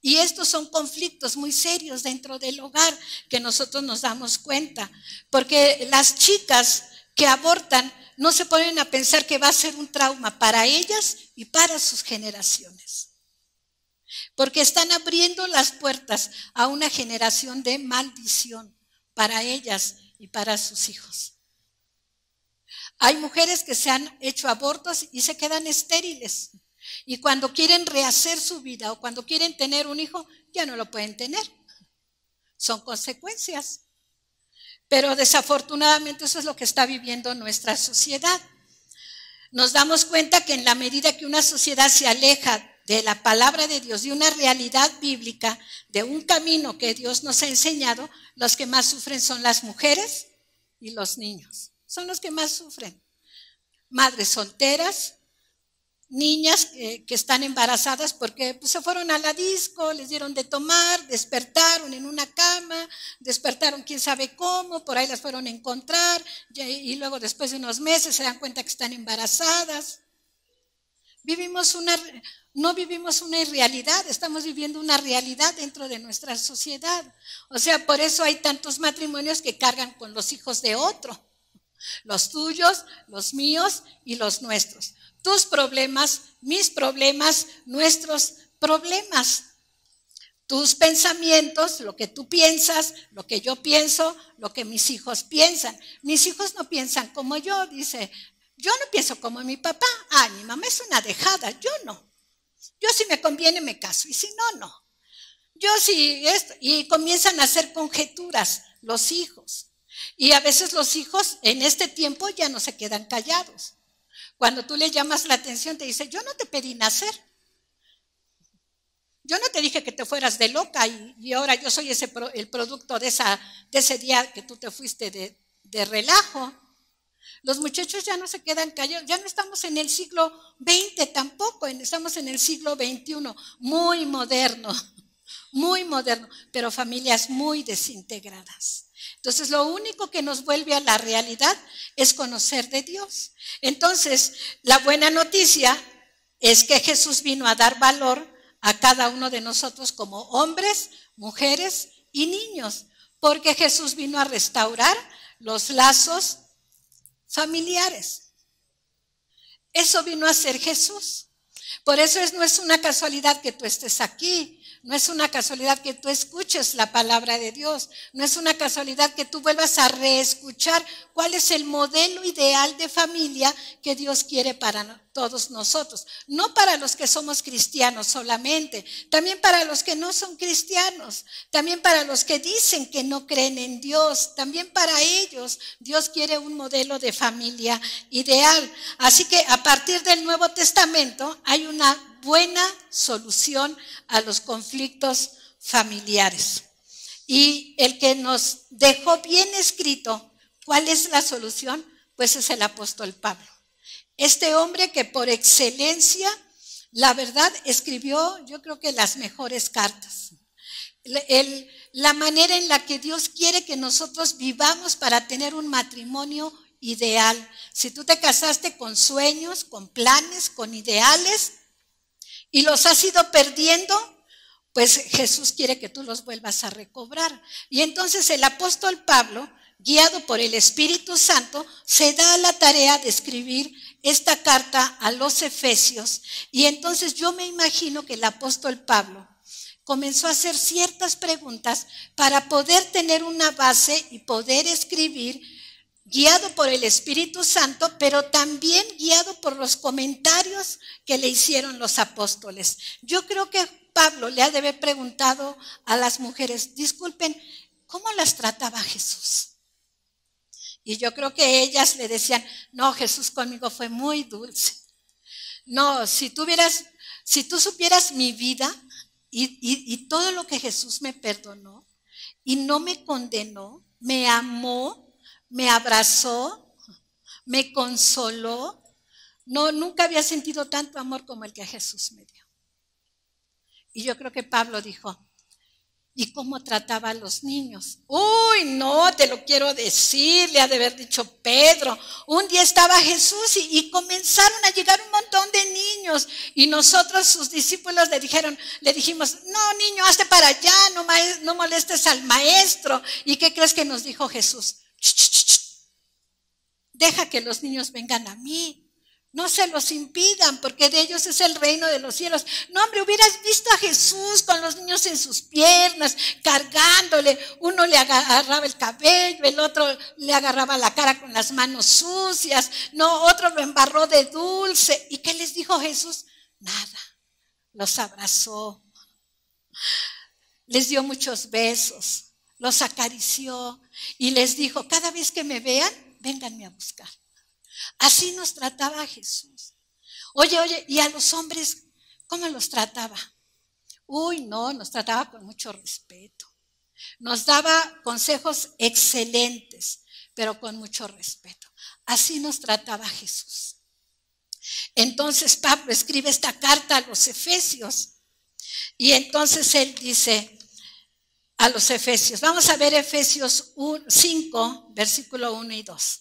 Y estos son conflictos muy serios dentro del hogar que nosotros nos damos cuenta, porque las chicas que abortan no se ponen a pensar que va a ser un trauma para ellas y para sus generaciones. porque están abriendo las puertas a una generación de maldición para ellas y para sus hijos. Hay mujeres que se han hecho abortos y se quedan estériles. Y cuando quieren rehacer su vida o cuando quieren tener un hijo, ya no lo pueden tener. Son consecuencias. Pero desafortunadamente eso es lo que está viviendo nuestra sociedad. Nos damos cuenta que en la medida que una sociedad se aleja de la palabra de Dios, de una realidad bíblica, de un camino que Dios nos ha enseñado, los que más sufren son las mujeres y los niños. Son los que más sufren. Madres solteras, niñas que están embarazadas porque pues, se fueron a la disco, les dieron de tomar, despertaron en una cama, despertaron quién sabe cómo, por ahí las fueron a encontrar y luego después de unos meses se dan cuenta que están embarazadas. No vivimos una irrealidad, estamos viviendo una realidad dentro de nuestra sociedad. O sea, por eso hay tantos matrimonios que cargan con los hijos de otro, los tuyos, los míos y los nuestros. Tus problemas, mis problemas, nuestros problemas. Tus pensamientos, lo que tú piensas, lo que yo pienso, lo que mis hijos piensan. Mis hijos no piensan como yo, dice. Yo no pienso como mi papá. Ah, mi mamá es una dejada, yo no. Yo si me conviene me caso y si no, no. Yo sí, y comienzan a hacer conjeturas los hijos. Y a veces los hijos en este tiempo ya no se quedan callados. Cuando tú le llamas la atención te dice, yo no te pedí nacer. Yo no te dije que te fueras de loca y ahora yo soy el producto de ese día que tú te fuiste de relajo. Los muchachos ya no se quedan callados, ya no estamos en el siglo XX tampoco, estamos en el siglo XXI, muy moderno, pero familias muy desintegradas. Entonces lo único que nos vuelve a la realidad es conocer de Dios. Entonces la buena noticia es que Jesús vino a dar valor a cada uno de nosotros como hombres, mujeres y niños, porque Jesús vino a restaurar los lazos familiares. Eso vino a ser Jesús. Por eso no es una casualidad que tú estés aquí, no es una casualidad que tú escuches la palabra de Dios, no es una casualidad que tú vuelvas a reescuchar cuál es el modelo ideal de familia que Dios quiere para todos nosotros. No para los que somos cristianos solamente, también para los que no son cristianos, también para los que dicen que no creen en Dios, también para ellos Dios quiere un modelo de familia ideal. Así que a partir del Nuevo Testamento hay una buena solución a los conflictos familiares. Y el que nos dejó bien escrito cuál es la solución, pues es el apóstol Pablo. Este hombre que por excelencia, la verdad, escribió yo creo que las mejores cartas. La manera en la que Dios quiere que nosotros vivamos para tener un matrimonio ideal. Si tú te casaste con sueños, con planes, con ideales, y los has ido perdiendo, pues Jesús quiere que tú los vuelvas a recobrar. Y entonces el apóstol Pablo, guiado por el Espíritu Santo, se da a la tarea de escribir esta carta a los Efesios. Y entonces yo me imagino que el apóstol Pablo comenzó a hacer ciertas preguntas para poder tener una base y poder escribir, guiado por el Espíritu Santo, pero también guiado por los comentarios que le hicieron los apóstoles. Yo creo que Pablo le ha de haber preguntado a las mujeres, disculpen, ¿cómo las trataba Jesús? Y yo creo que ellas le decían, no, Jesús conmigo fue muy dulce. No, si tú supieras mi vida y todo lo que Jesús me perdonó y no me condenó, me amó, me abrazó, me consoló. No, nunca había sentido tanto amor como el que Jesús me dio. Y yo creo que Pablo dijo, ¿y cómo trataba a los niños? Uy, no, te lo quiero decir, le ha de haber dicho Pedro. Un día estaba Jesús y comenzaron a llegar un montón de niños. Y nosotros, sus discípulos, le dijimos, no, niño, hazte para allá, no molestes al maestro. ¿Y qué crees que nos dijo Jesús? Deja que los niños vengan a mí, No se los impidan, porque de ellos es el reino de los cielos. No, hombre, hubieras visto a Jesús con los niños en sus piernas, cargándole. Uno le agarraba el cabello, el otro le agarraba la cara con las manos sucias. No, otro lo embarró de dulce. ¿Y qué les dijo Jesús? Nada. Los abrazó. Les dio muchos besos. Los acarició. Y les dijo, cada vez que me vean, vénganme a buscar. Así nos trataba Jesús. Oye, ¿y a los hombres cómo los trataba? Uy, no, nos trataba con mucho respeto. Nos daba consejos excelentes, pero con mucho respeto. Así nos trataba Jesús. Entonces Pablo escribe esta carta a los Efesios. Y entonces él dice a los Efesios, vamos a ver Efesios 5, versículo 1 y 2.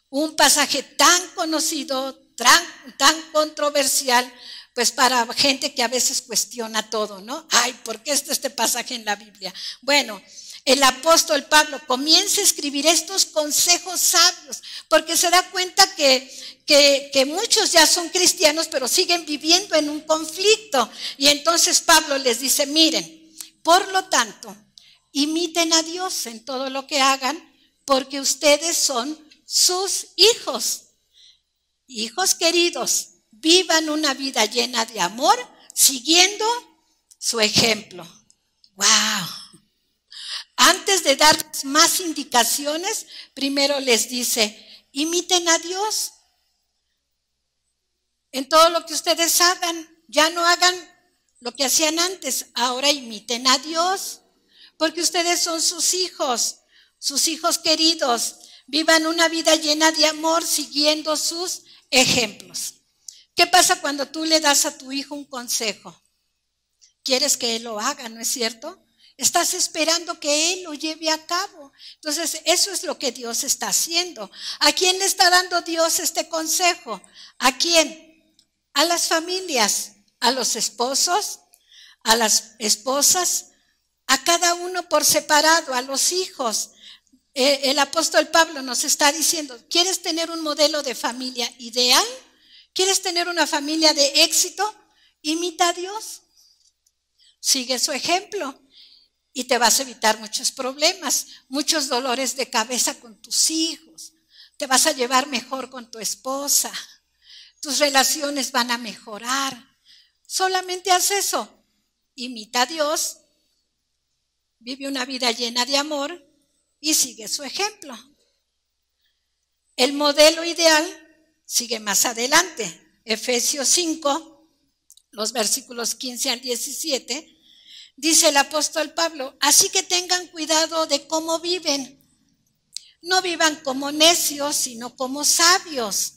Un pasaje tan conocido, tan controversial, pues para gente que a veces cuestiona todo, ¿no? Ay, ¿por qué está este pasaje en la Biblia? Bueno, el apóstol Pablo comienza a escribir estos consejos sabios, porque se da cuenta que muchos ya son cristianos, pero siguen viviendo en un conflicto. Y entonces Pablo les dice, miren, por lo tanto, imiten a Dios en todo lo que hagan, porque ustedes son sus hijos. Hijos queridos, vivan una vida llena de amor, siguiendo su ejemplo. ¡Wow! Antes de darles más indicaciones, primero les dice, imiten a Dios. En todo lo que ustedes hagan, ya no hagan lo que hacían antes, ahora imiten a Dios, porque ustedes son sus hijos queridos. Vivan una vida llena de amor siguiendo sus ejemplos. ¿Qué pasa cuando tú le das a tu hijo un consejo? Quieres que él lo haga, ¿no es cierto? Estás esperando que él lo lleve a cabo. Entonces, eso es lo que Dios está haciendo. ¿A quién le está dando Dios este consejo? ¿A quién? A las familias, a los esposos, a las esposas, a cada uno por separado, a los hijos. El apóstol Pablo nos está diciendo, ¿quieres tener un modelo de familia ideal? ¿Quieres tener una familia de éxito? Imita a Dios. Sigue su ejemplo y te vas a evitar muchos problemas, muchos dolores de cabeza con tus hijos. Te vas a llevar mejor con tu esposa. Tus relaciones van a mejorar. Solamente haz eso. Imita a Dios. Vive una vida llena de amor. Y sigue su ejemplo. El modelo ideal sigue más adelante. Efesios 5, los versículos 15 al 17, dice el apóstol Pablo, así que tengan cuidado de cómo viven. No vivan como necios, sino como sabios.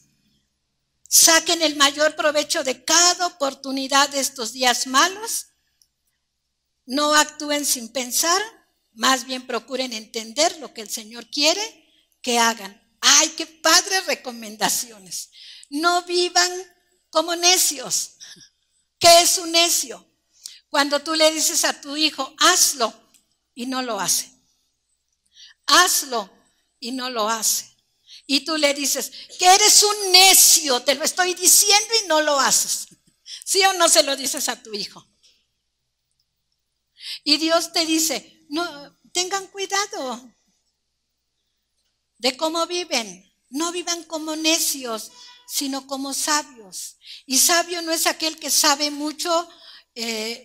Saquen el mayor provecho de cada oportunidad de estos días malos. No actúen sin pensar. Más bien procuren entender lo que el Señor quiere que hagan. ¡Ay, qué padres recomendaciones! No vivan como necios. ¿Qué es un necio? Cuando tú le dices a tu hijo, hazlo, y no lo hace. Hazlo, y no lo hace. Y tú le dices, que eres un necio, te lo estoy diciendo y no lo haces. ¿Sí o no se lo dices a tu hijo? Y Dios te dice, no, tengan cuidado de cómo viven. No vivan como necios, sino como sabios. Y sabio no es aquel que sabe mucho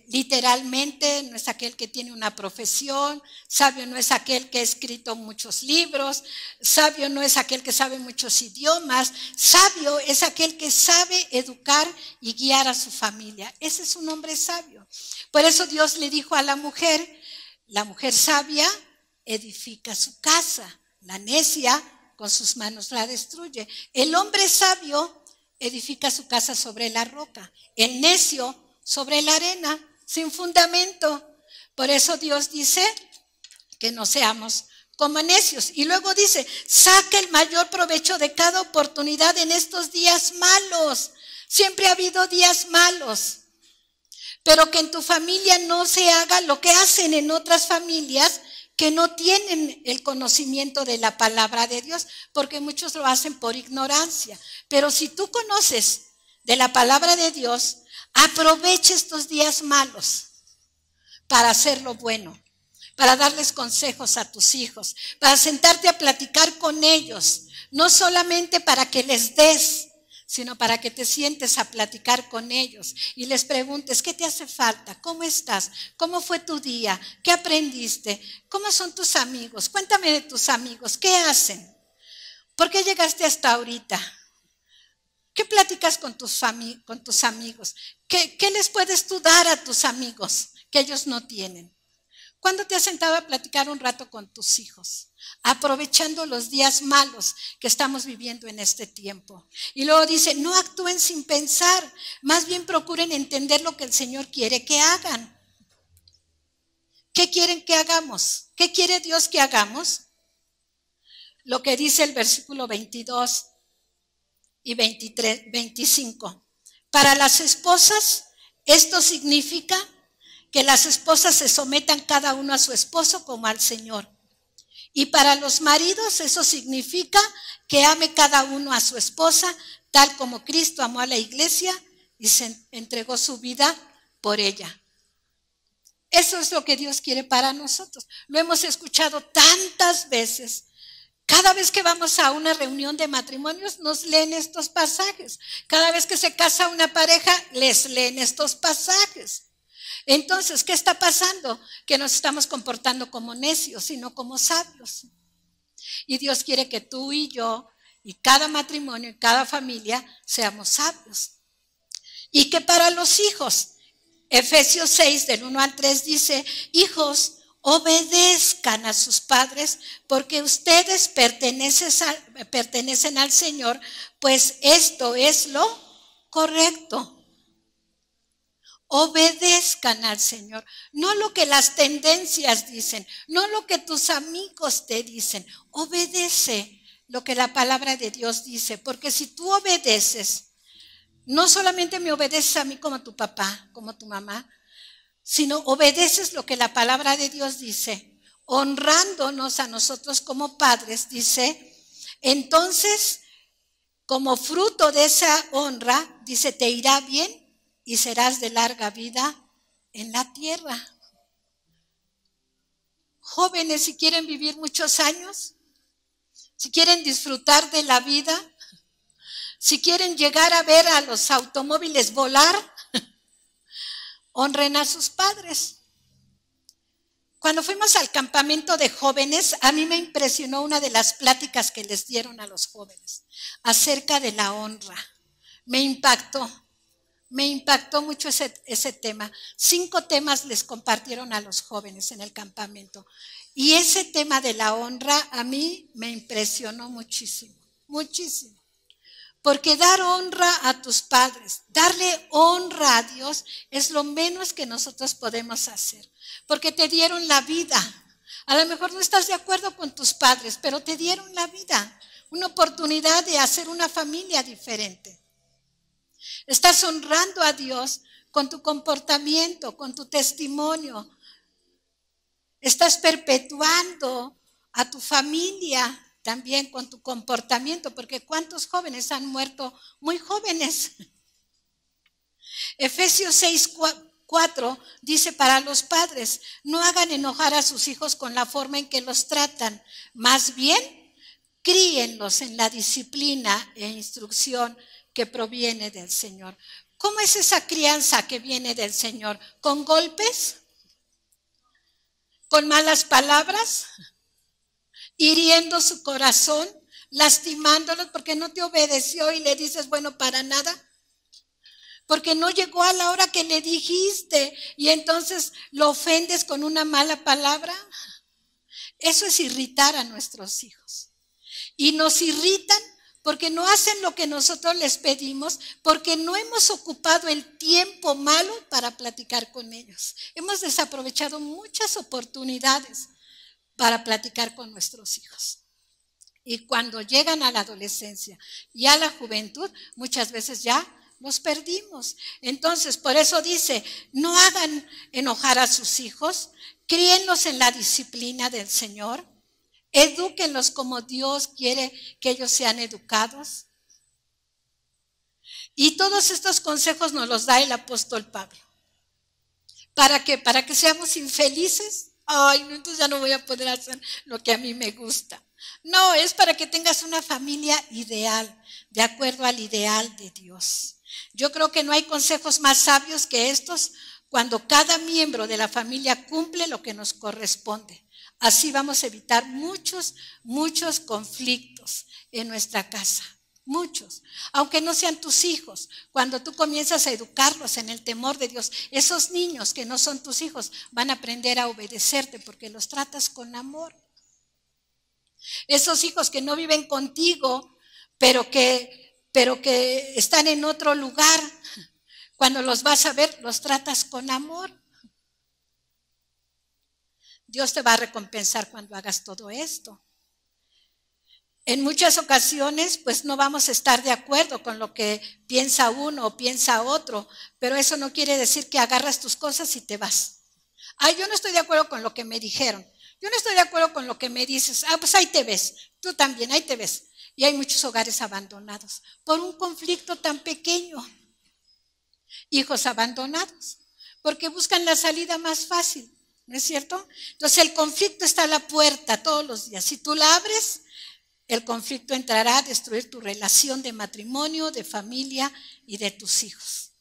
literalmente, no es aquel que tiene una profesión. Sabio no es aquel que ha escrito muchos libros. Sabio no es aquel que sabe muchos idiomas. Sabio es aquel que sabe educar y guiar a su familia. Ese es un hombre sabio. Por eso Dios le dijo a la mujer sabia edifica su casa, la necia con sus manos la destruye. El hombre sabio edifica su casa sobre la roca, el necio sobre la arena, sin fundamento. Por eso Dios dice que no seamos como necios. Y luego dice, saca el mayor provecho de cada oportunidad en estos días malos. Siempre ha habido días malos. Pero que en tu familia no se haga lo que hacen en otras familias, que no tienen el conocimiento de la palabra de Dios, porque muchos lo hacen por ignorancia. Pero si tú conoces de la palabra de Dios, aprovecha estos días malos para hacer lo bueno, para darles consejos a tus hijos, para sentarte a platicar con ellos, no solamente para que les des, sino para que te sientes a platicar con ellos y les preguntes, ¿qué te hace falta? ¿Cómo estás? ¿Cómo fue tu día? ¿Qué aprendiste? ¿Cómo son tus amigos? Cuéntame de tus amigos, ¿qué hacen? ¿Por qué llegaste hasta ahorita? ¿Qué platicas con tus amigos? ¿Qué les puedes tú dar a tus amigos que ellos no tienen? ¿Cuándo te has sentado a platicar un rato con tus hijos? Aprovechando los días malos que estamos viviendo en este tiempo. Y luego dice, no actúen sin pensar, más bien procuren entender lo que el Señor quiere que hagan. ¿Qué quieren que hagamos? ¿Qué quiere Dios que hagamos? Lo que dice el versículo 22 y 25. Para las esposas, esto significa que las esposas se sometan cada uno a su esposo como al Señor. Y para los maridos eso significa que ame cada uno a su esposa, tal como Cristo amó a la iglesia y se entregó su vida por ella. Eso es lo que Dios quiere para nosotros. Lo hemos escuchado tantas veces. Cada vez que vamos a una reunión de matrimonios nos leen estos pasajes. Cada vez que se casa una pareja les leen estos pasajes. Entonces, ¿qué está pasando? Que nos estamos comportando como necios y no como sabios. Y Dios quiere que tú y yo, y cada matrimonio, y cada familia, seamos sabios. Y que para los hijos, Efesios 6, del 1 al 3 dice, hijos, obedezcan a sus padres, porque ustedes pertenecen al Señor, pues esto es lo correcto. Obedezcan al Señor, no lo que las tendencias dicen, no lo que tus amigos te dicen. Obedece lo que la palabra de Dios dice, porque si tú obedeces, no solamente me obedeces a mí como tu papá, como tu mamá, sino obedeces lo que la palabra de Dios dice, honrándonos a nosotros como padres, dice, entonces, como fruto de esa honra, dice, te irá bien y serás de larga vida en la tierra. Jóvenes, si quieren vivir muchos años, si quieren disfrutar de la vida, si quieren llegar a ver a los automóviles volar, honren a sus padres. Cuando fuimos al campamento de jóvenes, a mí me impresionó una de las pláticas que les dieron a los jóvenes acerca de la honra. Me impactó mucho ese tema. 5 temas les compartieron a los jóvenes en el campamento. Y ese tema de la honra a mí me impresionó muchísimo, muchísimo. Porque dar honra a tus padres, darle honra a Dios es lo menos que nosotros podemos hacer. Porque te dieron la vida. A lo mejor no estás de acuerdo con tus padres, pero te dieron la vida. Una oportunidad de hacer una familia diferente. Estás honrando a Dios con tu comportamiento, con tu testimonio. Estás perpetuando a tu familia también con tu comportamiento, porque ¿cuántos jóvenes han muerto muy jóvenes? Efesios 6:4 dice, para los padres, no hagan enojar a sus hijos con la forma en que los tratan, más bien, críenlos en la disciplina e instrucción que proviene del Señor. ¿Cómo es esa crianza que viene del Señor? ¿Con golpes? ¿Con malas palabras? ¿Hiriendo su corazón? ¿Lastimándolos porque no te obedeció y le dices, bueno, para nada? Porque no llegó a la hora que le dijiste y entonces lo ofendes con una mala palabra. Eso es irritar a nuestros hijos. Y nos irritan porque no hacen lo que nosotros les pedimos, porque no hemos ocupado el tiempo malo para platicar con ellos. Hemos desaprovechado muchas oportunidades para platicar con nuestros hijos. Y cuando llegan a la adolescencia y a la juventud, muchas veces ya los perdimos. Entonces, por eso dice, no hagan enojar a sus hijos, críenlos en la disciplina del Señor, edúquenlos como Dios quiere que ellos sean educados. Y todos estos consejos nos los da el apóstol Pablo. ¿Para qué? Para que seamos infelices. Ay, no, entonces ya no voy a poder hacer lo que a mí me gusta. No, es para que tengas una familia ideal, de acuerdo al ideal de Dios. Yo creo que no hay consejos más sabios que estos cuando cada miembro de la familia cumple lo que nos corresponde. Así vamos a evitar muchos conflictos en nuestra casa. Muchos, aunque no sean tus hijos, cuando tú comienzas a educarlos en el temor de Dios, esos niños que no son tus hijos van a aprender a obedecerte porque los tratas con amor. Esos hijos que no viven contigo, pero que están en otro lugar, cuando los vas a ver, los tratas con amor. Dios te va a recompensar cuando hagas todo esto. En muchas ocasiones, pues no vamos a estar de acuerdo con lo que piensa uno o piensa otro, pero eso no quiere decir que agarras tus cosas y te vas. Ay, yo no estoy de acuerdo con lo que me dijeron. Yo no estoy de acuerdo con lo que me dices. Ah, pues ahí te ves. Tú también, ahí te ves. Y hay muchos hogares abandonados por un conflicto tan pequeño. Hijos abandonados, porque buscan la salida más fácil, ¿no es cierto? Entonces el conflicto está a la puerta todos los días. Si tú la abres, el conflicto entrará a destruir tu relación de matrimonio, de familia y de tus hijos.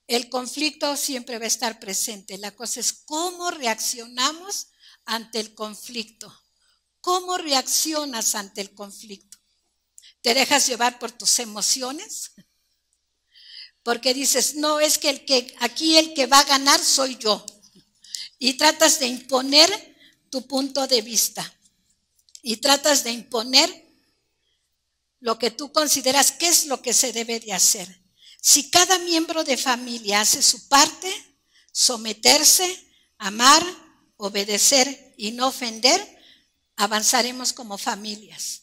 El conflicto siempre va a estar presente. La cosa es cómo reaccionamos ante el conflicto. ¿Cómo reaccionas ante el conflicto? ¿Te dejas llevar por tus emociones? Porque dices, no, es que aquí el que va a ganar soy yo. Y tratas de imponer tu punto de vista. Y tratas de imponer lo que tú consideras que es lo que se debe de hacer. Si cada miembro de familia hace su parte, someterse, amar, obedecer y no ofender, avanzaremos como familias.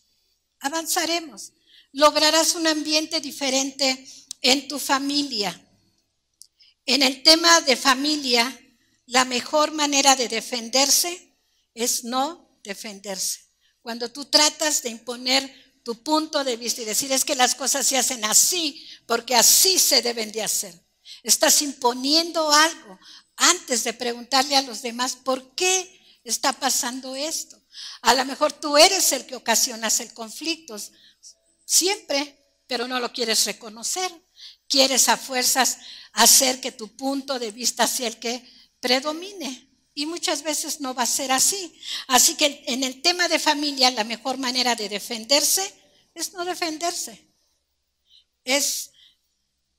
Avanzaremos. Lograrás un ambiente diferente en tu familia. En el tema de familia, la mejor manera de defenderse es no defenderse. Cuando tú tratas de imponer tu punto de vista y decir es que las cosas se hacen así, porque así se deben de hacer. Estás imponiendo algo antes de preguntarle a los demás por qué está pasando esto. A lo mejor tú eres el que ocasionas el conflicto, siempre, pero no lo quieres reconocer. Quieres a fuerzas hacer que tu punto de vista sea el que predomine. Y muchas veces no va a ser así. Así que en el tema de familia, la mejor manera de defenderse es no defenderse. Es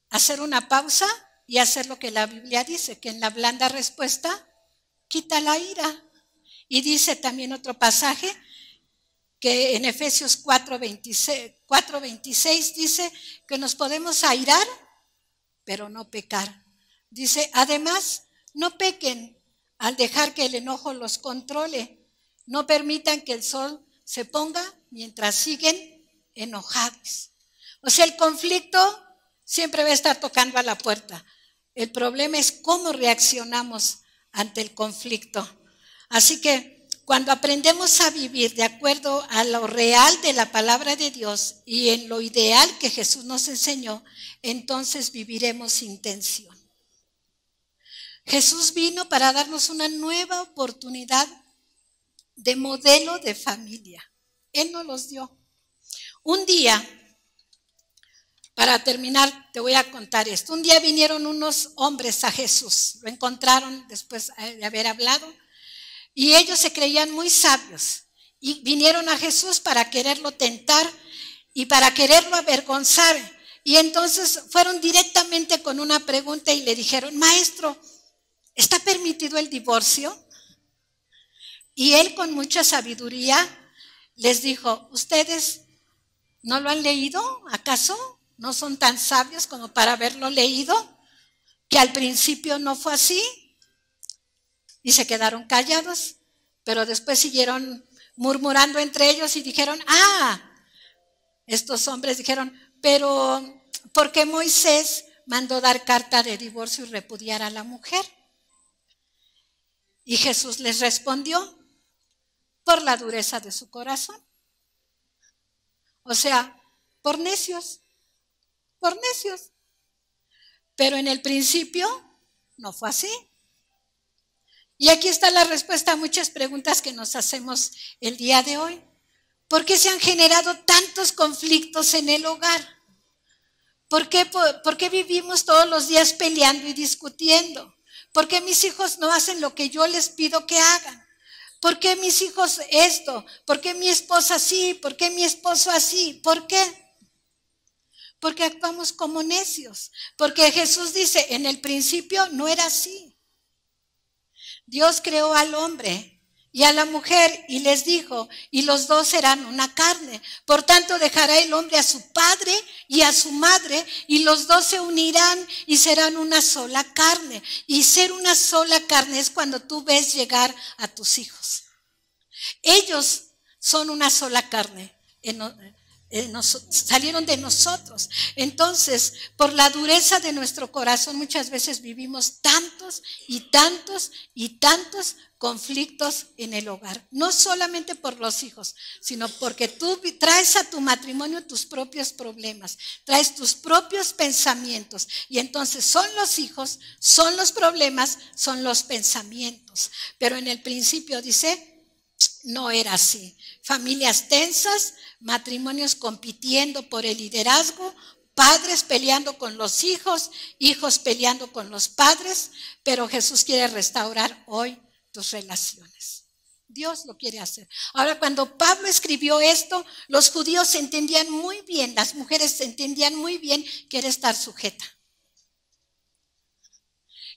hacer una pausa y hacer lo que la Biblia dice, que en la blanda respuesta quita la ira. Y dice también otro pasaje, que en Efesios 4:26 dice que nos podemos airar, pero no pecar. Dice, además, no pequen al dejar que el enojo los controle. No permitan que el sol se ponga mientras siguen enojados. O sea, el conflicto siempre va a estar tocando a la puerta. El problema es cómo reaccionamos ante el conflicto. Así que cuando aprendemos a vivir de acuerdo a lo real de la palabra de Dios y en lo ideal que Jesús nos enseñó, entonces viviremos sin tensión. Jesús vino para darnos una nueva oportunidad de modelo de familia. Él nos los dio. Un día, para terminar, te voy a contar esto. Un día vinieron unos hombres a Jesús. Lo encontraron después de haber hablado. Y ellos se creían muy sabios. Y vinieron a Jesús para quererlo tentar y para quererlo avergonzar. Y entonces fueron directamente con una pregunta y le dijeron, maestro, ¿está permitido el divorcio? Y él con mucha sabiduría les dijo, ¿ustedes no lo han leído? ¿Acaso no son tan sabios como para haberlo leído? Que al principio no fue así. Y se quedaron callados, pero después siguieron murmurando entre ellos y dijeron, estos hombres dijeron, pero ¿por qué Moisés mandó dar carta de divorcio y repudiar a la mujer? Y Jesús les respondió, por la dureza de su corazón. O sea, por necios, por necios. Pero en el principio no fue así. Y aquí está la respuesta a muchas preguntas que nos hacemos el día de hoy. ¿Por qué se han generado tantos conflictos en el hogar? ¿Por qué vivimos todos los días peleando y discutiendo? ¿Por qué mis hijos no hacen lo que yo les pido que hagan? ¿Por qué mis hijos esto? ¿Por qué mi esposa así? ¿Por qué mi esposo así? ¿Por qué? Porque actuamos como necios. Porque Jesús dice, en el principio no era así. Dios creó al hombre y a la mujer y les dijo, y los dos serán una carne. Por tanto, dejará el hombre a su padre y a su madre, y los dos se unirán y serán una sola carne. Y ser una sola carne es cuando tú ves llegar a tus hijos. Ellos son una sola carne. Salieron de nosotros. Entonces, por la dureza de nuestro corazón, muchas veces vivimos tantos y tantos y tantos conflictos en el hogar. No solamente por los hijos, sino porque tú traes a tu matrimonio tus propios problemas, traes tus propios pensamientos, y entonces son los hijos, son los problemas, son los pensamientos. Pero en el principio dice, no era así. Familias tensas, matrimonios compitiendo por el liderazgo, padres peleando con los hijos, hijos peleando con los padres, pero Jesús quiere restaurar hoy tus relaciones. Dios lo quiere hacer. Ahora, cuando Pablo escribió esto, los judíos entendían muy bien, las mujeres entendían muy bien que era estar sujeta.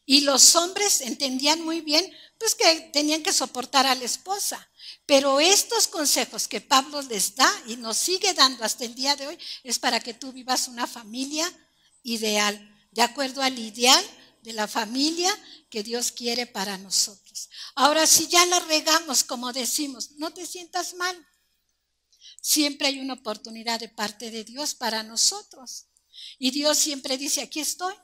Y los hombres entendían muy bien, pues, que tenían que soportar a la esposa. Pero estos consejos que Pablo les da y nos sigue dando hasta el día de hoy es para que tú vivas una familia ideal, de acuerdo al ideal de la familia que Dios quiere para nosotros. Ahora, si ya la regamos, como decimos, no te sientas mal. Siempre hay una oportunidad de parte de Dios para nosotros. Y Dios siempre dice, aquí estoy.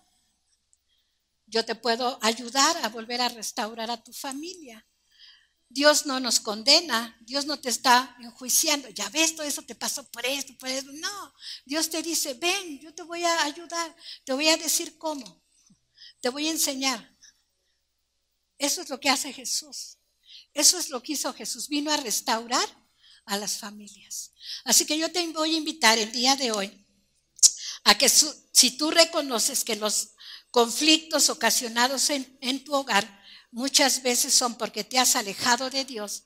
Yo te puedo ayudar a volver a restaurar a tu familia. Dios no nos condena, Dios no te está enjuiciando. Ya ves, todo eso te pasó por esto, por eso. No, Dios te dice, ven, yo te voy a ayudar, te voy a decir cómo, te voy a enseñar. Eso es lo que hace Jesús. Eso es lo que hizo Jesús. Vino a restaurar a las familias. Así que yo te voy a invitar el día de hoy a que si tú reconoces que los conflictos ocasionados en tu hogar muchas veces son porque te has alejado de Dios,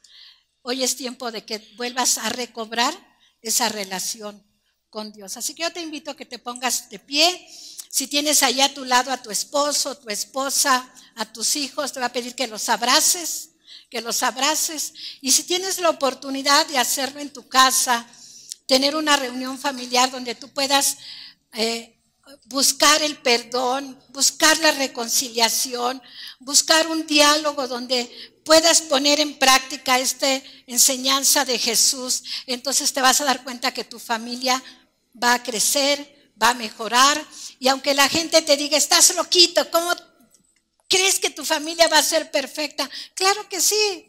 hoy es tiempo de que vuelvas a recobrar esa relación con Dios. Así que yo te invito a que te pongas de pie. Si tienes allá a tu lado a tu esposo, tu esposa, a tus hijos, te va a pedir que los abraces, que los abraces. Y si tienes la oportunidad de hacerlo en tu casa, tener una reunión familiar donde tú puedas buscar el perdón, buscar la reconciliación, buscar un diálogo donde puedas poner en práctica esta enseñanza de Jesús, entonces te vas a dar cuenta que tu familia va a crecer, va a mejorar. Y aunque la gente te diga, estás loquito, ¿cómo crees que tu familia va a ser perfecta? Claro que sí,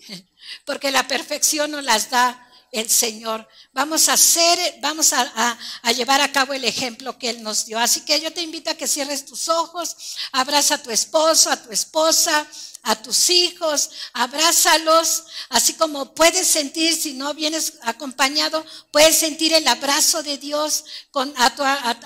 porque la perfección nos las da el Señor. Vamos a llevar a cabo el ejemplo que Él nos dio. Así que yo te invito a que cierres tus ojos, abraza a tu esposo, a tu esposa, a tus hijos, abrázalos, así como puedes sentir, si no vienes acompañado, puedes sentir el abrazo de Dios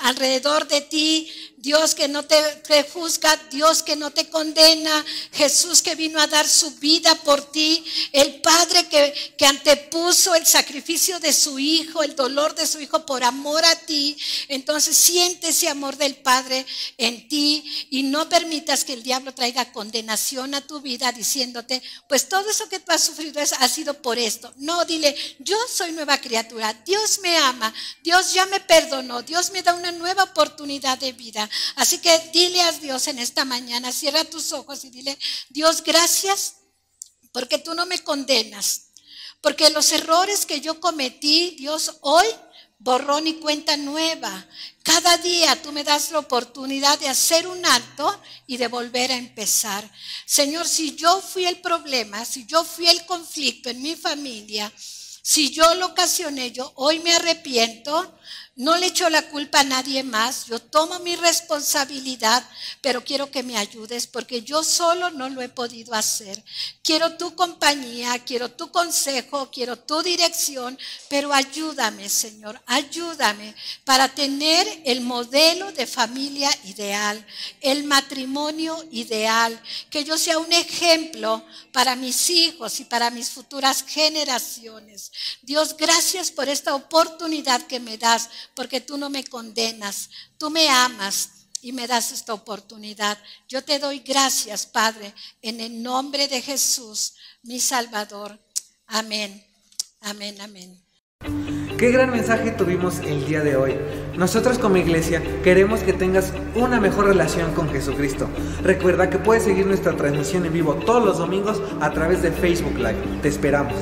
alrededor de ti. Dios que no te juzga, Dios que no te condena, Jesús que vino a dar su vida por ti, el Padre que antepuso el sacrificio de su Hijo, el dolor de su Hijo por amor a ti. Entonces siente ese amor del Padre en ti y no permitas que el diablo traiga condenación a tu vida diciéndote, pues todo eso que tú has sufrido ha sido por esto. No, dile, yo soy nueva criatura, Dios me ama, Dios ya me perdonó, Dios me da una nueva oportunidad de vida. Así que dile a Dios en esta mañana, cierra tus ojos y dile, Dios, gracias porque tú no me condenas, porque los errores que yo cometí, Dios, hoy borrón y cuenta nueva. Cada día tú me das la oportunidad de hacer un alto y de volver a empezar. Señor, si yo fui el problema, si yo fui el conflicto en mi familia, si yo lo ocasioné, yo hoy me arrepiento. No le echo la culpa a nadie más, yo tomo mi responsabilidad, pero quiero que me ayudes porque yo solo no lo he podido hacer. Quiero tu compañía, quiero tu consejo, quiero tu dirección, pero ayúdame, Señor, ayúdame para tener el modelo de familia ideal, el matrimonio ideal, que yo sea un ejemplo para mis hijos y para mis futuras generaciones. Dios, gracias por esta oportunidad que me das, porque tú no me condenas, tú me amas y me das esta oportunidad. Yo te doy gracias, Padre, en el nombre de Jesús, mi Salvador. Amén, amén, amén. Qué gran mensaje tuvimos el día de hoy. Nosotros como iglesia queremos que tengas una mejor relación con Jesucristo. Recuerda que puedes seguir nuestra transmisión en vivo todos los domingos a través de Facebook Live. Te esperamos.